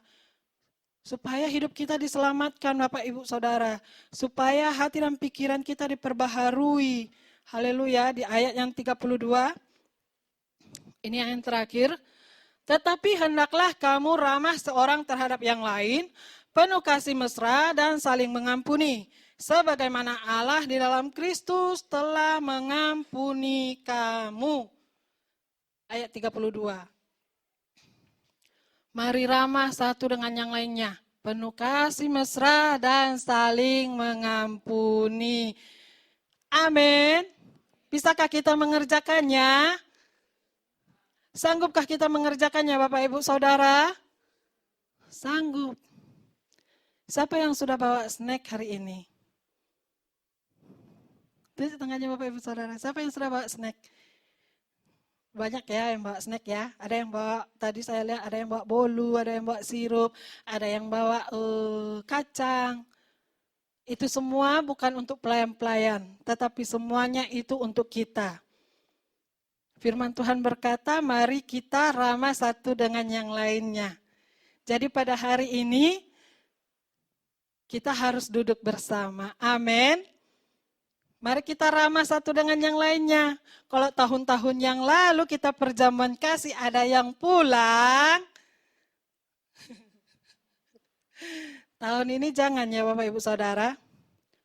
Supaya hidup kita diselamatkan Bapak Ibu Saudara. Supaya hati dan pikiran kita diperbaharui. Haleluya. Di ayat yang 32. Ini yang terakhir. Tetapi hendaklah kamu ramah seorang terhadap yang lain, penuh kasih mesra dan saling mengampuni. Sebagaimana Allah di dalam Kristus telah mengampuni kamu. Ayat 32. Mari ramah satu dengan yang lainnya, penuh kasih mesra dan saling mengampuni. Amin. Bisakah kita mengerjakannya? Sanggupkah kita mengerjakannya Bapak Ibu Saudara? Sanggup. Siapa yang sudah bawa snack hari ini? Di tengahnya Bapak Ibu Saudara. Siapa yang sudah bawa snack? Banyak ya yang bawa snack ya. Ada yang bawa, tadi saya lihat ada yang bawa bolu, ada yang bawa sirup, ada yang bawa kacang. Itu semua bukan untuk pelayan-pelayan, tetapi semuanya itu untuk kita. Firman Tuhan berkata, mari kita ramah satu dengan yang lainnya. Jadi pada hari ini, kita harus duduk bersama. Amin. Mari kita ramah satu dengan yang lainnya. Kalau tahun-tahun yang lalu kita perjamuan kasih, ada yang pulang. Tahun ini jangan ya Bapak Ibu Saudara.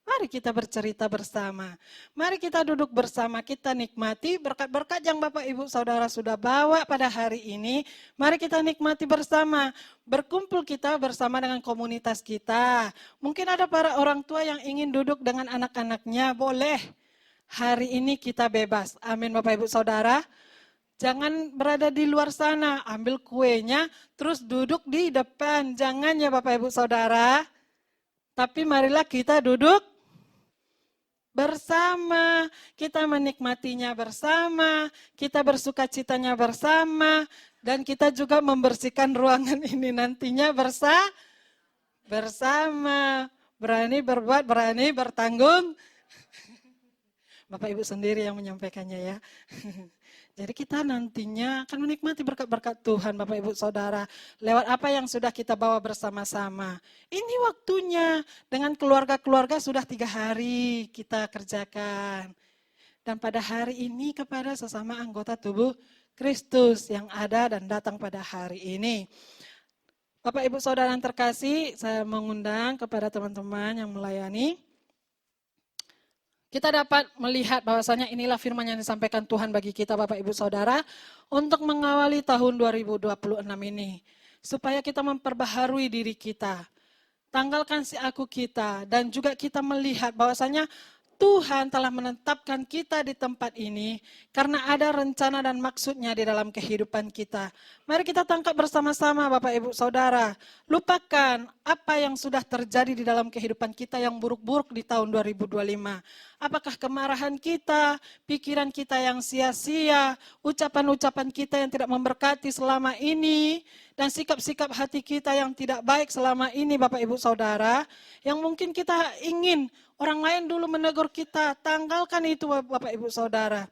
Mari kita bercerita bersama. Mari kita duduk bersama, kita nikmati berkat-berkat yang Bapak Ibu Saudara sudah bawa pada hari ini. Mari kita nikmati bersama. Berkumpul kita bersama dengan komunitas kita. Mungkin ada para orang tua yang ingin duduk dengan anak-anaknya, boleh. Hari ini kita bebas. Amin Bapak Ibu Saudara. Jangan berada di luar sana, ambil kuenya, terus duduk di depan. Jangan ya Bapak Ibu Saudara. Tapi marilah kita duduk bersama, kita menikmatinya bersama, kita bersukacitanya bersama, dan kita juga membersihkan ruangan ini nantinya bersama. Berani berbuat, berani bertanggung. Bapak Ibu sendiri yang menyampaikannya ya. Jadi kita nantinya akan menikmati berkat-berkat Tuhan Bapak Ibu Saudara. Lewat apa yang sudah kita bawa bersama-sama. Ini waktunya. Dengan keluarga-keluarga sudah 3 hari kita kerjakan. Dan pada hari ini kepada sesama anggota tubuh Kristus yang ada dan datang pada hari ini. Bapak Ibu Saudara yang terkasih, saya mengundang kepada teman-teman yang melayani. Kita dapat melihat bahwasanya inilah firman yang disampaikan Tuhan bagi kita Bapak Ibu Saudara untuk mengawali tahun 2026 ini. Supaya kita memperbaharui diri kita, tanggalkan si aku kita, dan juga kita melihat bahwasanya Tuhan telah menetapkan kita di tempat ini karena ada rencana dan maksudnya di dalam kehidupan kita. Mari kita tangkap bersama-sama Bapak Ibu Saudara. Lupakan apa yang sudah terjadi di dalam kehidupan kita yang buruk-buruk di tahun 2025. Apakah kemarahan kita, pikiran kita yang sia-sia, ucapan-ucapan kita yang tidak memberkati selama ini, dan sikap-sikap hati kita yang tidak baik selama ini Bapak Ibu Saudara, yang mungkin kita ingin orang lain dulu menegur kita, tanggalkan itu Bapak Ibu Saudara.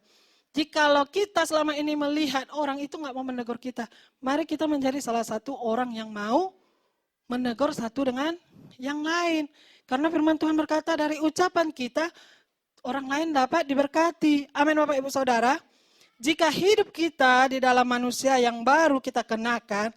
Jikalau kita selama ini melihat orang itu nggak mau menegur kita, mari kita menjadi salah satu orang yang mau menegur satu dengan yang lain. Karena firman Tuhan berkata dari ucapan kita, orang lain dapat diberkati. Amin Bapak Ibu Saudara. Jika hidup kita di dalam manusia yang baru kita kenakan,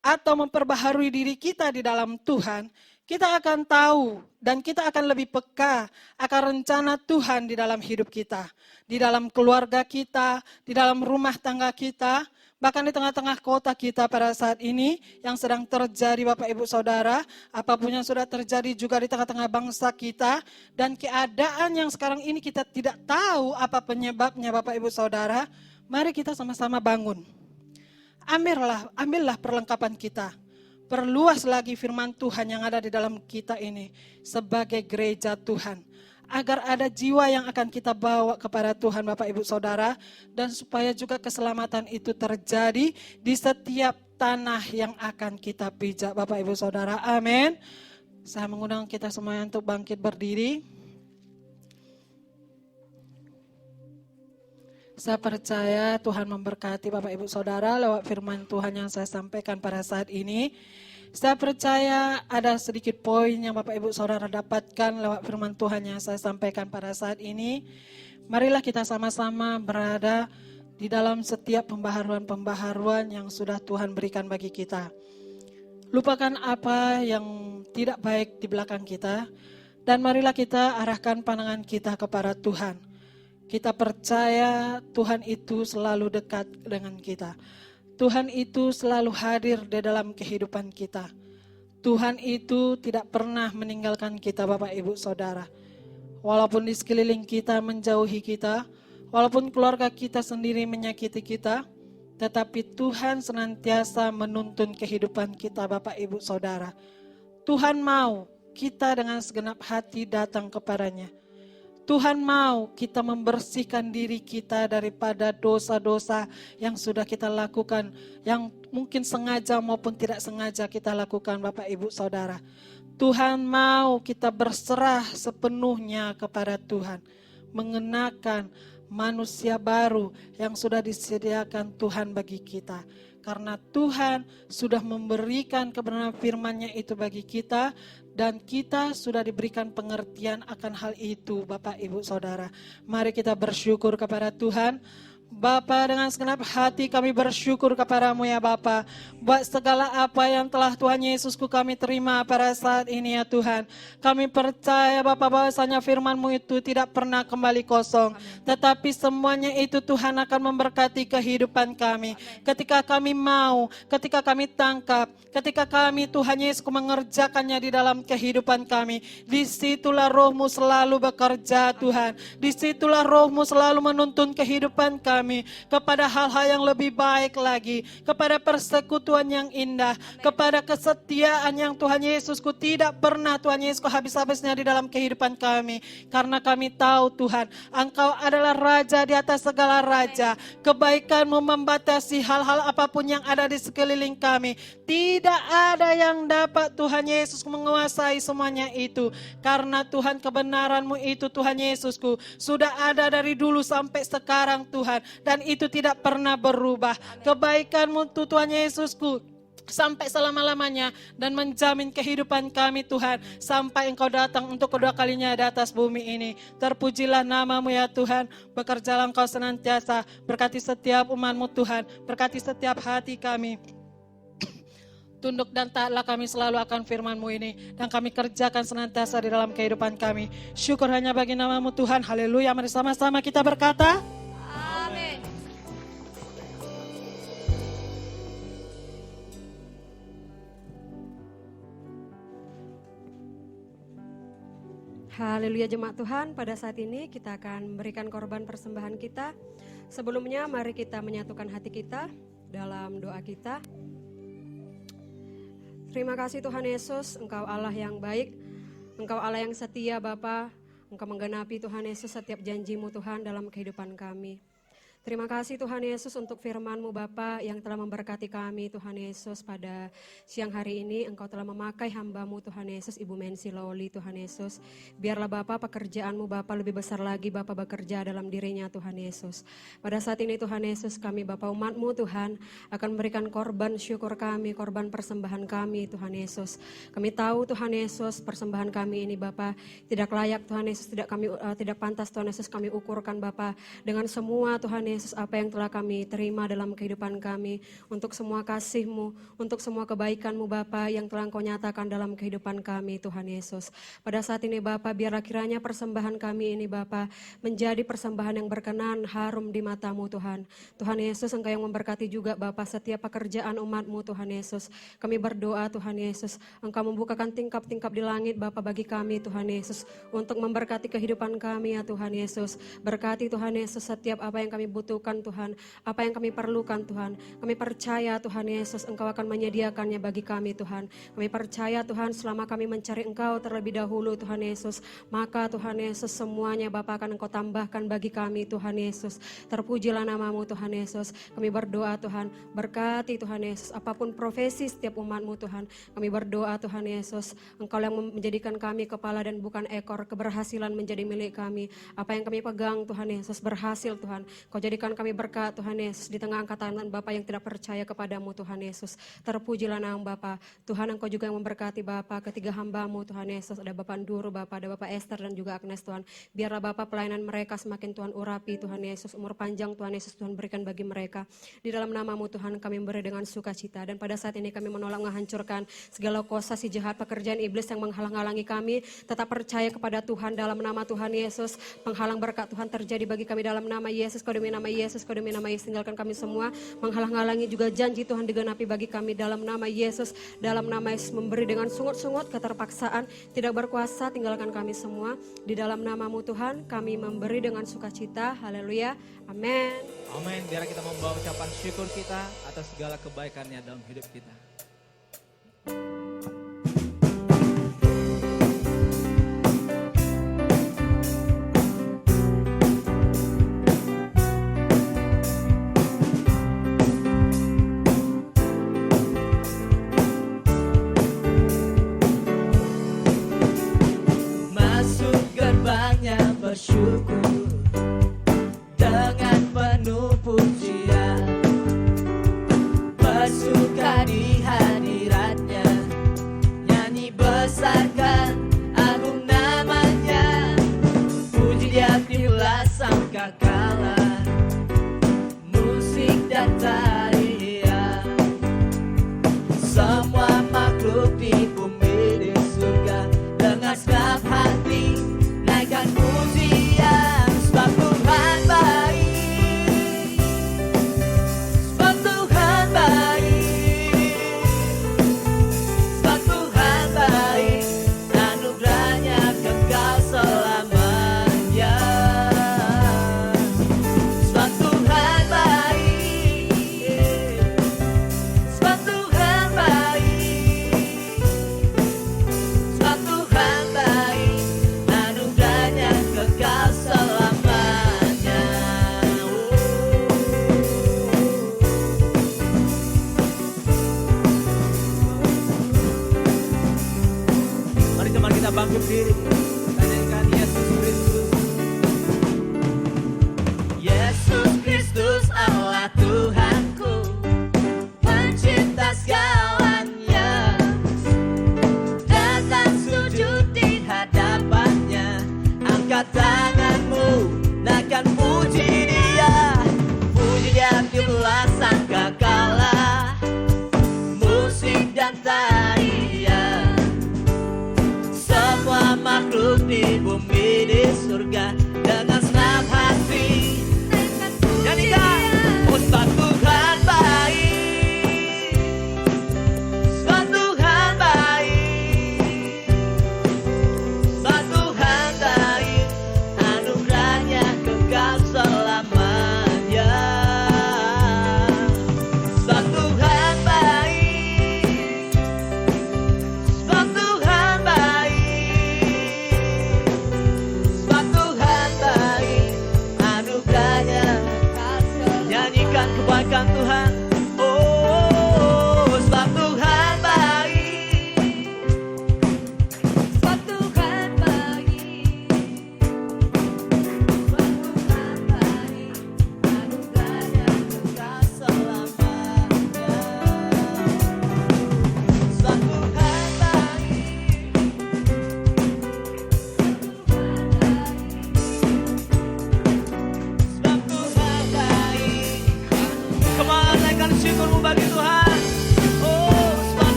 atau memperbaharui diri kita di dalam Tuhan, kita akan tahu dan kita akan lebih peka akan rencana Tuhan di dalam hidup kita, di dalam keluarga kita, di dalam rumah tangga kita, bahkan di tengah-tengah kota kita pada saat ini yang sedang terjadi Bapak Ibu Saudara, apapun yang sudah terjadi juga di tengah-tengah bangsa kita, dan keadaan yang sekarang ini kita tidak tahu apa penyebabnya Bapak Ibu Saudara, mari kita sama-sama bangun. Ambillah perlengkapan kita. Perluas lagi firman Tuhan yang ada di dalam kita ini sebagai gereja Tuhan. Agar ada jiwa yang akan kita bawa kepada Tuhan Bapak Ibu Saudara. Dan supaya juga keselamatan itu terjadi di setiap tanah yang akan kita pijak Bapak Ibu Saudara. Amin. Saya mengundang kita semuanya untuk bangkit berdiri. Saya percaya Tuhan memberkati Bapak Ibu Saudara lewat firman Tuhan yang saya sampaikan pada saat ini. Saya percaya ada sedikit poin yang Bapak Ibu Saudara dapatkan lewat firman Tuhan yang saya sampaikan pada saat ini. Marilah kita sama-sama berada di dalam setiap pembaharuan-pembaharuan yang sudah Tuhan berikan bagi kita. Lupakan apa yang tidak baik di belakang kita dan marilah kita arahkan pandangan kita kepada Tuhan. Kita percaya Tuhan itu selalu dekat dengan kita. Tuhan itu selalu hadir di dalam kehidupan kita. Tuhan itu tidak pernah meninggalkan kita Bapak Ibu Saudara. Walaupun di sekeliling kita menjauhi kita, walaupun keluarga kita sendiri menyakiti kita, tetapi Tuhan senantiasa menuntun kehidupan kita Bapak Ibu Saudara. Tuhan mau kita dengan segenap hati datang kepadanya. Tuhan mau kita membersihkan diri kita daripada dosa-dosa yang sudah kita lakukan, yang mungkin sengaja maupun tidak sengaja kita lakukan Bapak Ibu Saudara. Tuhan mau kita berserah sepenuhnya kepada Tuhan, mengenakan manusia baru yang sudah disediakan Tuhan bagi kita. Karena Tuhan sudah memberikan kebenaran firman-Nya itu bagi kita dan kita sudah diberikan pengertian akan hal itu Bapak Ibu Saudara. Mari kita bersyukur kepada Tuhan. Bapa, dengan segenap hati kami bersyukur kepadamu ya Bapa, buat segala apa yang telah Tuhan Yesusku kami terima pada saat ini ya Tuhan. Kami percaya Bapa bahwasanya firman-Mu itu tidak pernah kembali kosong. Tetapi semuanya itu Tuhan akan memberkati kehidupan kami. Ketika kami mau, ketika kami tangkap, ketika kami Tuhan Yesus mengerjakannya di dalam kehidupan kami. Disitulah Roh-Mu selalu bekerja Tuhan. Disitulah Roh-Mu selalu menuntun kehidupan kami kepada hal-hal yang lebih baik lagi, kepada persekutuan yang indah, kepada kesetiaan yang Tuhan Yesusku tidak pernah Tuhan Yesusku habis-habisnya di dalam kehidupan kami. Karena kami tahu Tuhan, Engkau adalah Raja di atas segala raja. Kebaikan-Mu membatasi hal-hal apapun yang ada di sekeliling kami. Tidak ada yang dapat Tuhan Yesus menguasai semuanya itu. Karena Tuhan kebenaran-Mu itu Tuhan Yesusku sudah ada dari dulu sampai sekarang Tuhan. Dan itu tidak pernah berubah. Kebaikan-Mu Tuhan Yesusku sampai selama-lamanya dan menjamin kehidupan kami Tuhan sampai Engkau datang untuk kedua kalinya di atas bumi ini. Terpujilah nama-Mu ya Tuhan. Bekerjalah Engkau senantiasa. Berkati setiap umat-Mu Tuhan. Berkati setiap hati kami. Tunduk dan taatlah kami selalu akan firman-Mu ini. Dan kami kerjakan senantiasa di dalam kehidupan kami. Syukur hanya bagi nama-Mu Tuhan. Haleluya. Mari sama-sama kita berkata. Amin. Haleluya jemaat Tuhan, pada saat ini kita akan memberikan korban persembahan kita. Sebelumnya mari kita menyatukan hati kita dalam doa kita. Terima kasih Tuhan Yesus, Engkau Allah yang baik, Engkau Allah yang setia Bapa, Engkau menggenapi Tuhan Yesus setiap janji-Mu Tuhan dalam kehidupan kami. Terima kasih Tuhan Yesus untuk firman-Mu Bapa yang telah memberkati kami Tuhan Yesus pada siang hari ini. Engkau telah memakai hamba-Mu Tuhan Yesus, Ibu Mensi Loli Tuhan Yesus. Biarlah Bapa pekerjaan-Mu Bapa lebih besar lagi Bapa bekerja dalam dirinya Tuhan Yesus. Pada saat ini Tuhan Yesus kami Bapa umat-Mu Tuhan akan memberikan korban syukur kami, korban persembahan kami Tuhan Yesus. Kami tahu Tuhan Yesus persembahan kami ini Bapa tidak layak Tuhan Yesus, tidak pantas Tuhan Yesus kami ukurkan Bapa dengan semua Tuhan Yesus apa yang telah kami terima dalam kehidupan kami, untuk semua kasih-Mu, untuk semua kebaikan-Mu Bapa yang telah Engkau nyatakan dalam kehidupan kami Tuhan Yesus. Pada saat ini Bapa, biarlah kiranya persembahan kami ini Bapa menjadi persembahan yang berkenan, harum di mata-Mu Tuhan. Tuhan Yesus, Engkau yang memberkati juga Bapa setiap pekerjaan umat-Mu Tuhan Yesus. Kami berdoa Tuhan Yesus, Engkau membukakan tingkap-tingkap di langit Bapa bagi kami Tuhan Yesus, untuk memberkati kehidupan kami ya Tuhan Yesus. Berkati Tuhan Yesus setiap apa yang kami butuhkan Tuhan, apa yang kami perlukan Tuhan. Kami percaya Tuhan Yesus Engkau akan menyediakannya bagi kami Tuhan. Kami percaya Tuhan selama kami mencari Engkau terlebih dahulu Tuhan Yesus, maka Tuhan Yesus semuanya Bapa akan Engkau tambahkan bagi kami Tuhan Yesus. Terpujilah nama-Mu Tuhan Yesus. Kami berdoa Tuhan, berkati Tuhan Yesus apapun profesi setiap umat-Mu Tuhan. Kami berdoa Tuhan Yesus, Engkau yang menjadikan kami kepala dan bukan ekor, keberhasilan menjadi milik kami. Apa yang kami pegang Tuhan Yesus berhasil Tuhan. Kau jadikan kami berkat Tuhan Yesus di tengah angkatan Bapa yang tidak percaya kepadamu Tuhan Yesus. Terpujilah nama Bapa. Tuhan Engkau juga yang memberkati Bapa ketiga hamba-Mu Tuhan Yesus. Ada Bapak Nduru Bapa, ada Bapak Esther dan juga Agnes Tuhan. Biarlah Bapa pelayanan mereka semakin Tuhan urapi Tuhan Yesus. Umur panjang Tuhan Yesus Tuhan berikan bagi mereka. Di dalam nama-Mu Tuhan kami beri dengan sukacita. Dan pada saat ini kami menolak menghancurkan segala kuasa si jahat pekerjaan iblis yang menghalang-halangi kami. Tetap percaya kepada Tuhan dalam nama Tuhan Yesus. Penghalang berkat Tuhan terjadi bagi kami dalam nama Yesus. Kau demi nama Yesus, kau demi nama Yesus tinggalkan kami semua. Menghalang-halangi juga janji Tuhan digenapi bagi kami dalam nama Yesus. Dalam nama Yesus memberi dengan sungut-sungut keterpaksaan tidak berkuasa tinggalkan kami semua. Di dalam nama-Mu Tuhan kami memberi dengan sukacita. Haleluya. Amin. Amin. Biar kita membawa ucapan syukur kita atas segala kebaikannya dalam hidup kita. Masuk gerbangnya bersyukur dengan penuh pujian, bersuka di hadiratnya, nyanyi besarkan agung namanya, puji dia tiulah sangkakala, musik dan tarian, semua makhluk di bumi di surga dengan segenap hati naikkan pujian, sebab Tuhan baik, sebab Tuhan baik, sebab Tuhan baik, anugerahnya kekal selamanya.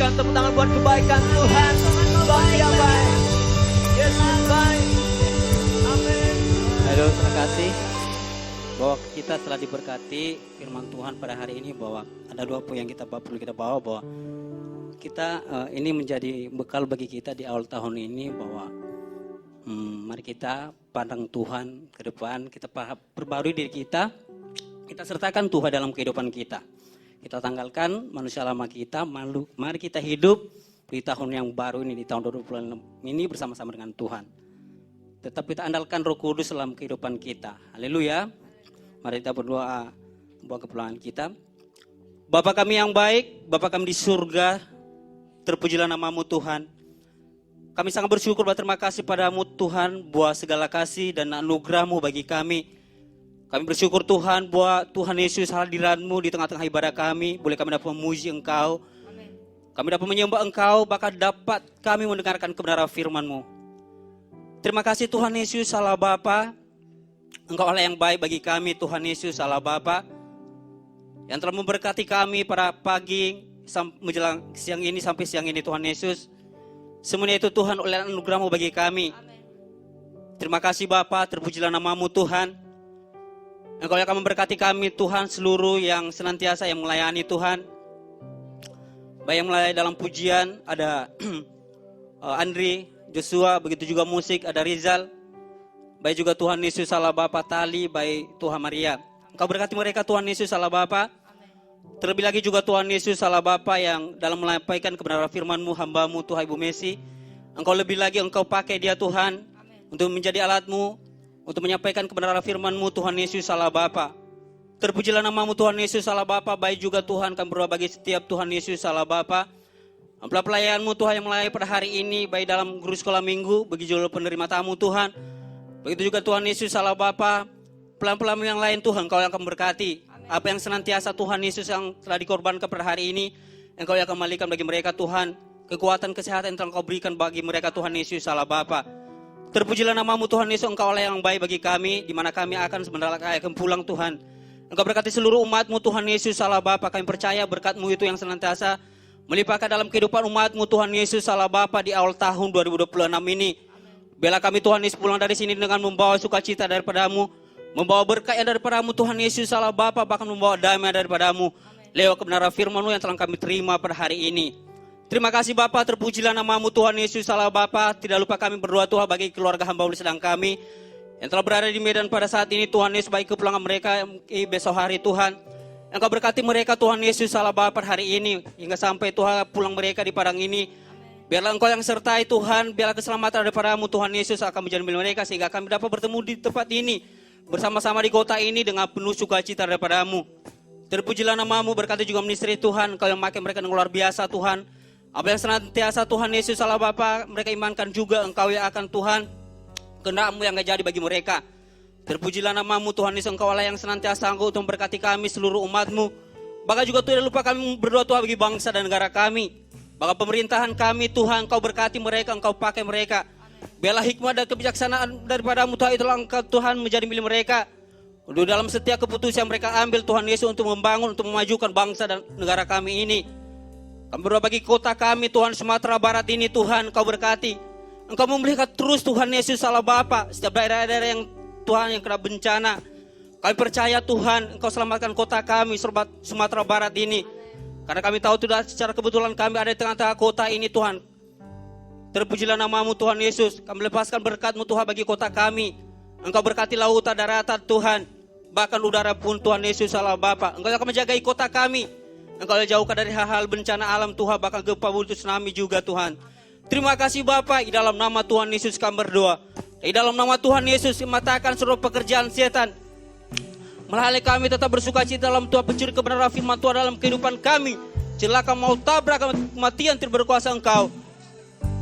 Berikan tepuk tangan buat kebaikan Tuhan. Tuhan dia baik. Yesus baik. Amin. Halo, terima kasih bahwa kita telah diberkati firman Tuhan pada hari ini, bahwa ada 2 poin yang perlu kita bawa, bahwa kita ini menjadi bekal bagi kita di awal tahun ini, bahwa mari kita pandang Tuhan ke depan, kita perbarui diri kita sertakan Tuhan dalam kehidupan kita. Kita tanggalkan manusia lama kita, mari kita hidup di tahun yang baru ini, di tahun 2026 ini bersama-sama dengan Tuhan. Tetap kita andalkan Roh Kudus dalam kehidupan kita. Haleluya. Mari kita berdoa buat kepulangan kita. Bapa kami yang baik, Bapa kami di surga, terpujilah nama-Mu Tuhan. Kami sangat bersyukur dan terima kasih padamu Tuhan buat segala kasih dan anugerah-Mu bagi kami. Kami bersyukur Tuhan buat Tuhan Yesus hadiran-Mu di tengah-tengah ibadah kami. Boleh kami dapat memuji Engkau. Kami dapat menyembah Engkau, bahkan dapat kami mendengarkan kebenaran firman-Mu. Terima kasih Tuhan Yesus Allah Bapa. Engkau Allah yang baik bagi kami, Tuhan Yesus Allah Bapa, yang telah memberkati kami pada pagi menjelang siang ini sampai siang ini, Tuhan Yesus. Semuanya itu Tuhan oleh anugerah-Mu bagi kami. Terima kasih Bapa, terpujilah nama-Mu Tuhan. Engkau yang akan memberkati kami Tuhan, seluruh yang senantiasa yang melayani Tuhan. Baik yang melayani dalam pujian, ada Andri, Joshua, begitu juga musik, ada Rizal. Baik juga Tuhan Yesus Allah Bapa, Tali, baik Tuhan Maria. Engkau berkati mereka Tuhan Yesus Allah Bapa. Terlebih lagi juga Tuhan Yesus Allah Bapa yang dalam menyampaikan kebenaran firman-Mu, hamba-Mu Tuhan Ibu Messi. Engkau lebih lagi Engkau pakai dia Tuhan untuk menjadi alat-Mu, untuk menyampaikan kebenaran firman-Mu Tuhan Yesus Allah Bapa. Terpujilah nama-Mu Tuhan Yesus Allah Bapa. Baik juga Tuhan kami berdoa bagi setiap Tuhan Yesus Allah Bapa. Amplah pelayan-Mu Tuhan yang melayani pada hari ini, baik dalam guru sekolah minggu, bagi juru penerima tamu Tuhan. Begitu juga Tuhan Yesus Allah Bapa, pelan-pelan yang lain Tuhan Engkau yang akan berkati. Apa yang senantiasa Tuhan Yesus yang telah dikorbankan pada hari ini, Engkau yang akan kembalikan bagi mereka Tuhan. Kekuatan kesehatan yang telah Engkau berikan bagi mereka Tuhan Yesus Allah Bapa. Terpujilah nama-Mu Tuhan Yesus, Engkau Allah yang baik bagi kami, di mana kami akan sebentar lagi akan pulang Tuhan. Engkau berkati seluruh umat-Mu Tuhan Yesus Allah Bapa. Kami percaya berkat-Mu itu yang senantiasa melimpahkan dalam kehidupan umat-Mu Tuhan Yesus Allah Bapa di awal tahun 2026 ini. Biarlah kami Tuhan Yesus pulang dari sini dengan membawa sukacita daripada-Mu, membawa berkat yang daripada-Mu Tuhan Yesus Allah Bapa, bahkan membawa damai daripada-Mu lewat kebenaran firman-Mu yang telah kami terima pada hari ini. Terima kasih Bapa, terpujilah nama-Mu Tuhan Yesus Allah Bapa. Tidak lupa kami berdoa Tuhan bagi keluarga hamba-Mu sedang kami yang telah berada di Medan pada saat ini Tuhan Yesus, bagi kepulangan mereka besok hari Tuhan. Engkau berkati mereka Tuhan Yesus Allah Bapa hari ini hingga sampai Tuhan pulang mereka di padang ini. Biarlah Engkau yang sertai Tuhan, biarlah keselamatan daripada-Mu Tuhan Yesus akan menjadi milik mereka, sehingga kami dapat bertemu di tempat ini bersama-sama di kota ini dengan penuh sukacita daripada-Mu. Terpujilah nama-Mu, berkati juga ministry Tuhan, Engkau yang memakai mereka dengan luar biasa Tuhan. Apa yang senantiasa Tuhan Yesus Allah Bapa, mereka imankan juga Engkau yang akan Tuhan, kehendak-Mu yang gak jadi bagi mereka. Terpujilah nama-Mu Tuhan Yesus, Engkau Allah yang senantiasa sanggup untuk memberkati kami seluruh umat-Mu. Bahkan juga tidak lupa kami berdoa Tuhan bagi bangsa dan negara kami. Bahkan pemerintahan kami Tuhan, Engkau berkati mereka, Engkau pakai mereka. Biarlah hikmah dan kebijaksanaan daripada-Mu Tuhan, itulah Engkau Tuhan menjadi milik mereka. Untuk dalam setiap keputusan yang mereka ambil Tuhan Yesus untuk membangun, untuk memajukan bangsa dan negara kami ini. Kami berdoa bagi kota kami Tuhan, Sumatera Barat ini Tuhan, Engkau berkati. Engkau memeliharkan terus Tuhan Yesus Allah Bapa, setiap daerah-daerah yang Tuhan yang kena bencana. Kami percaya Tuhan, Engkau selamatkan kota kami, Sumatera Barat ini. Karena kami tahu tidak secara kebetulan kami ada di tengah-tengah kota ini Tuhan. Terpujilah nama-Mu Tuhan Yesus. Kami lepaskan berkat-Mu Tuhan bagi kota kami. Engkau berkati lautan, daratan Tuhan. Bahkan udara pun Tuhan Yesus Allah Bapa. Engkau akan menjagai kota kami. Engkau jauhkan dari hal-hal bencana alam Tuhan. Bahkan gempa bumi tsunami juga Tuhan. Terima kasih Bapa. Di dalam nama Tuhan Yesus kami berdoa. Di dalam nama Tuhan Yesus matakan seluruh pekerjaan setan. Melalui kami tetap bersukacita dalam Tuhan, pencuri kebenaran firman Tuhan dalam kehidupan kami. Celaka mau tabrak kematian tidak berkuasa Engkau.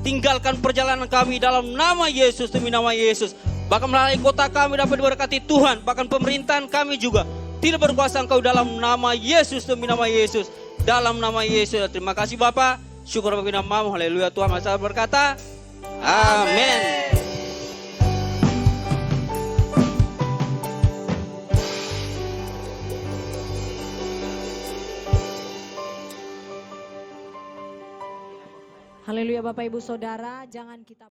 Tinggalkan perjalanan kami dalam nama Yesus, demi nama Yesus. Bahkan melalui kota kami dapat diberkati Tuhan. Bahkan pemerintahan kami juga tidak berkuasa Engkau dalam nama Yesus, demi nama Yesus. Dalam nama Yesus. Terima kasih Bapa. Syukur bagi nama-Mu. Haleluya. Tuhan Maha berkata, amin. Haleluya Bapak Ibu Saudara, jangan kita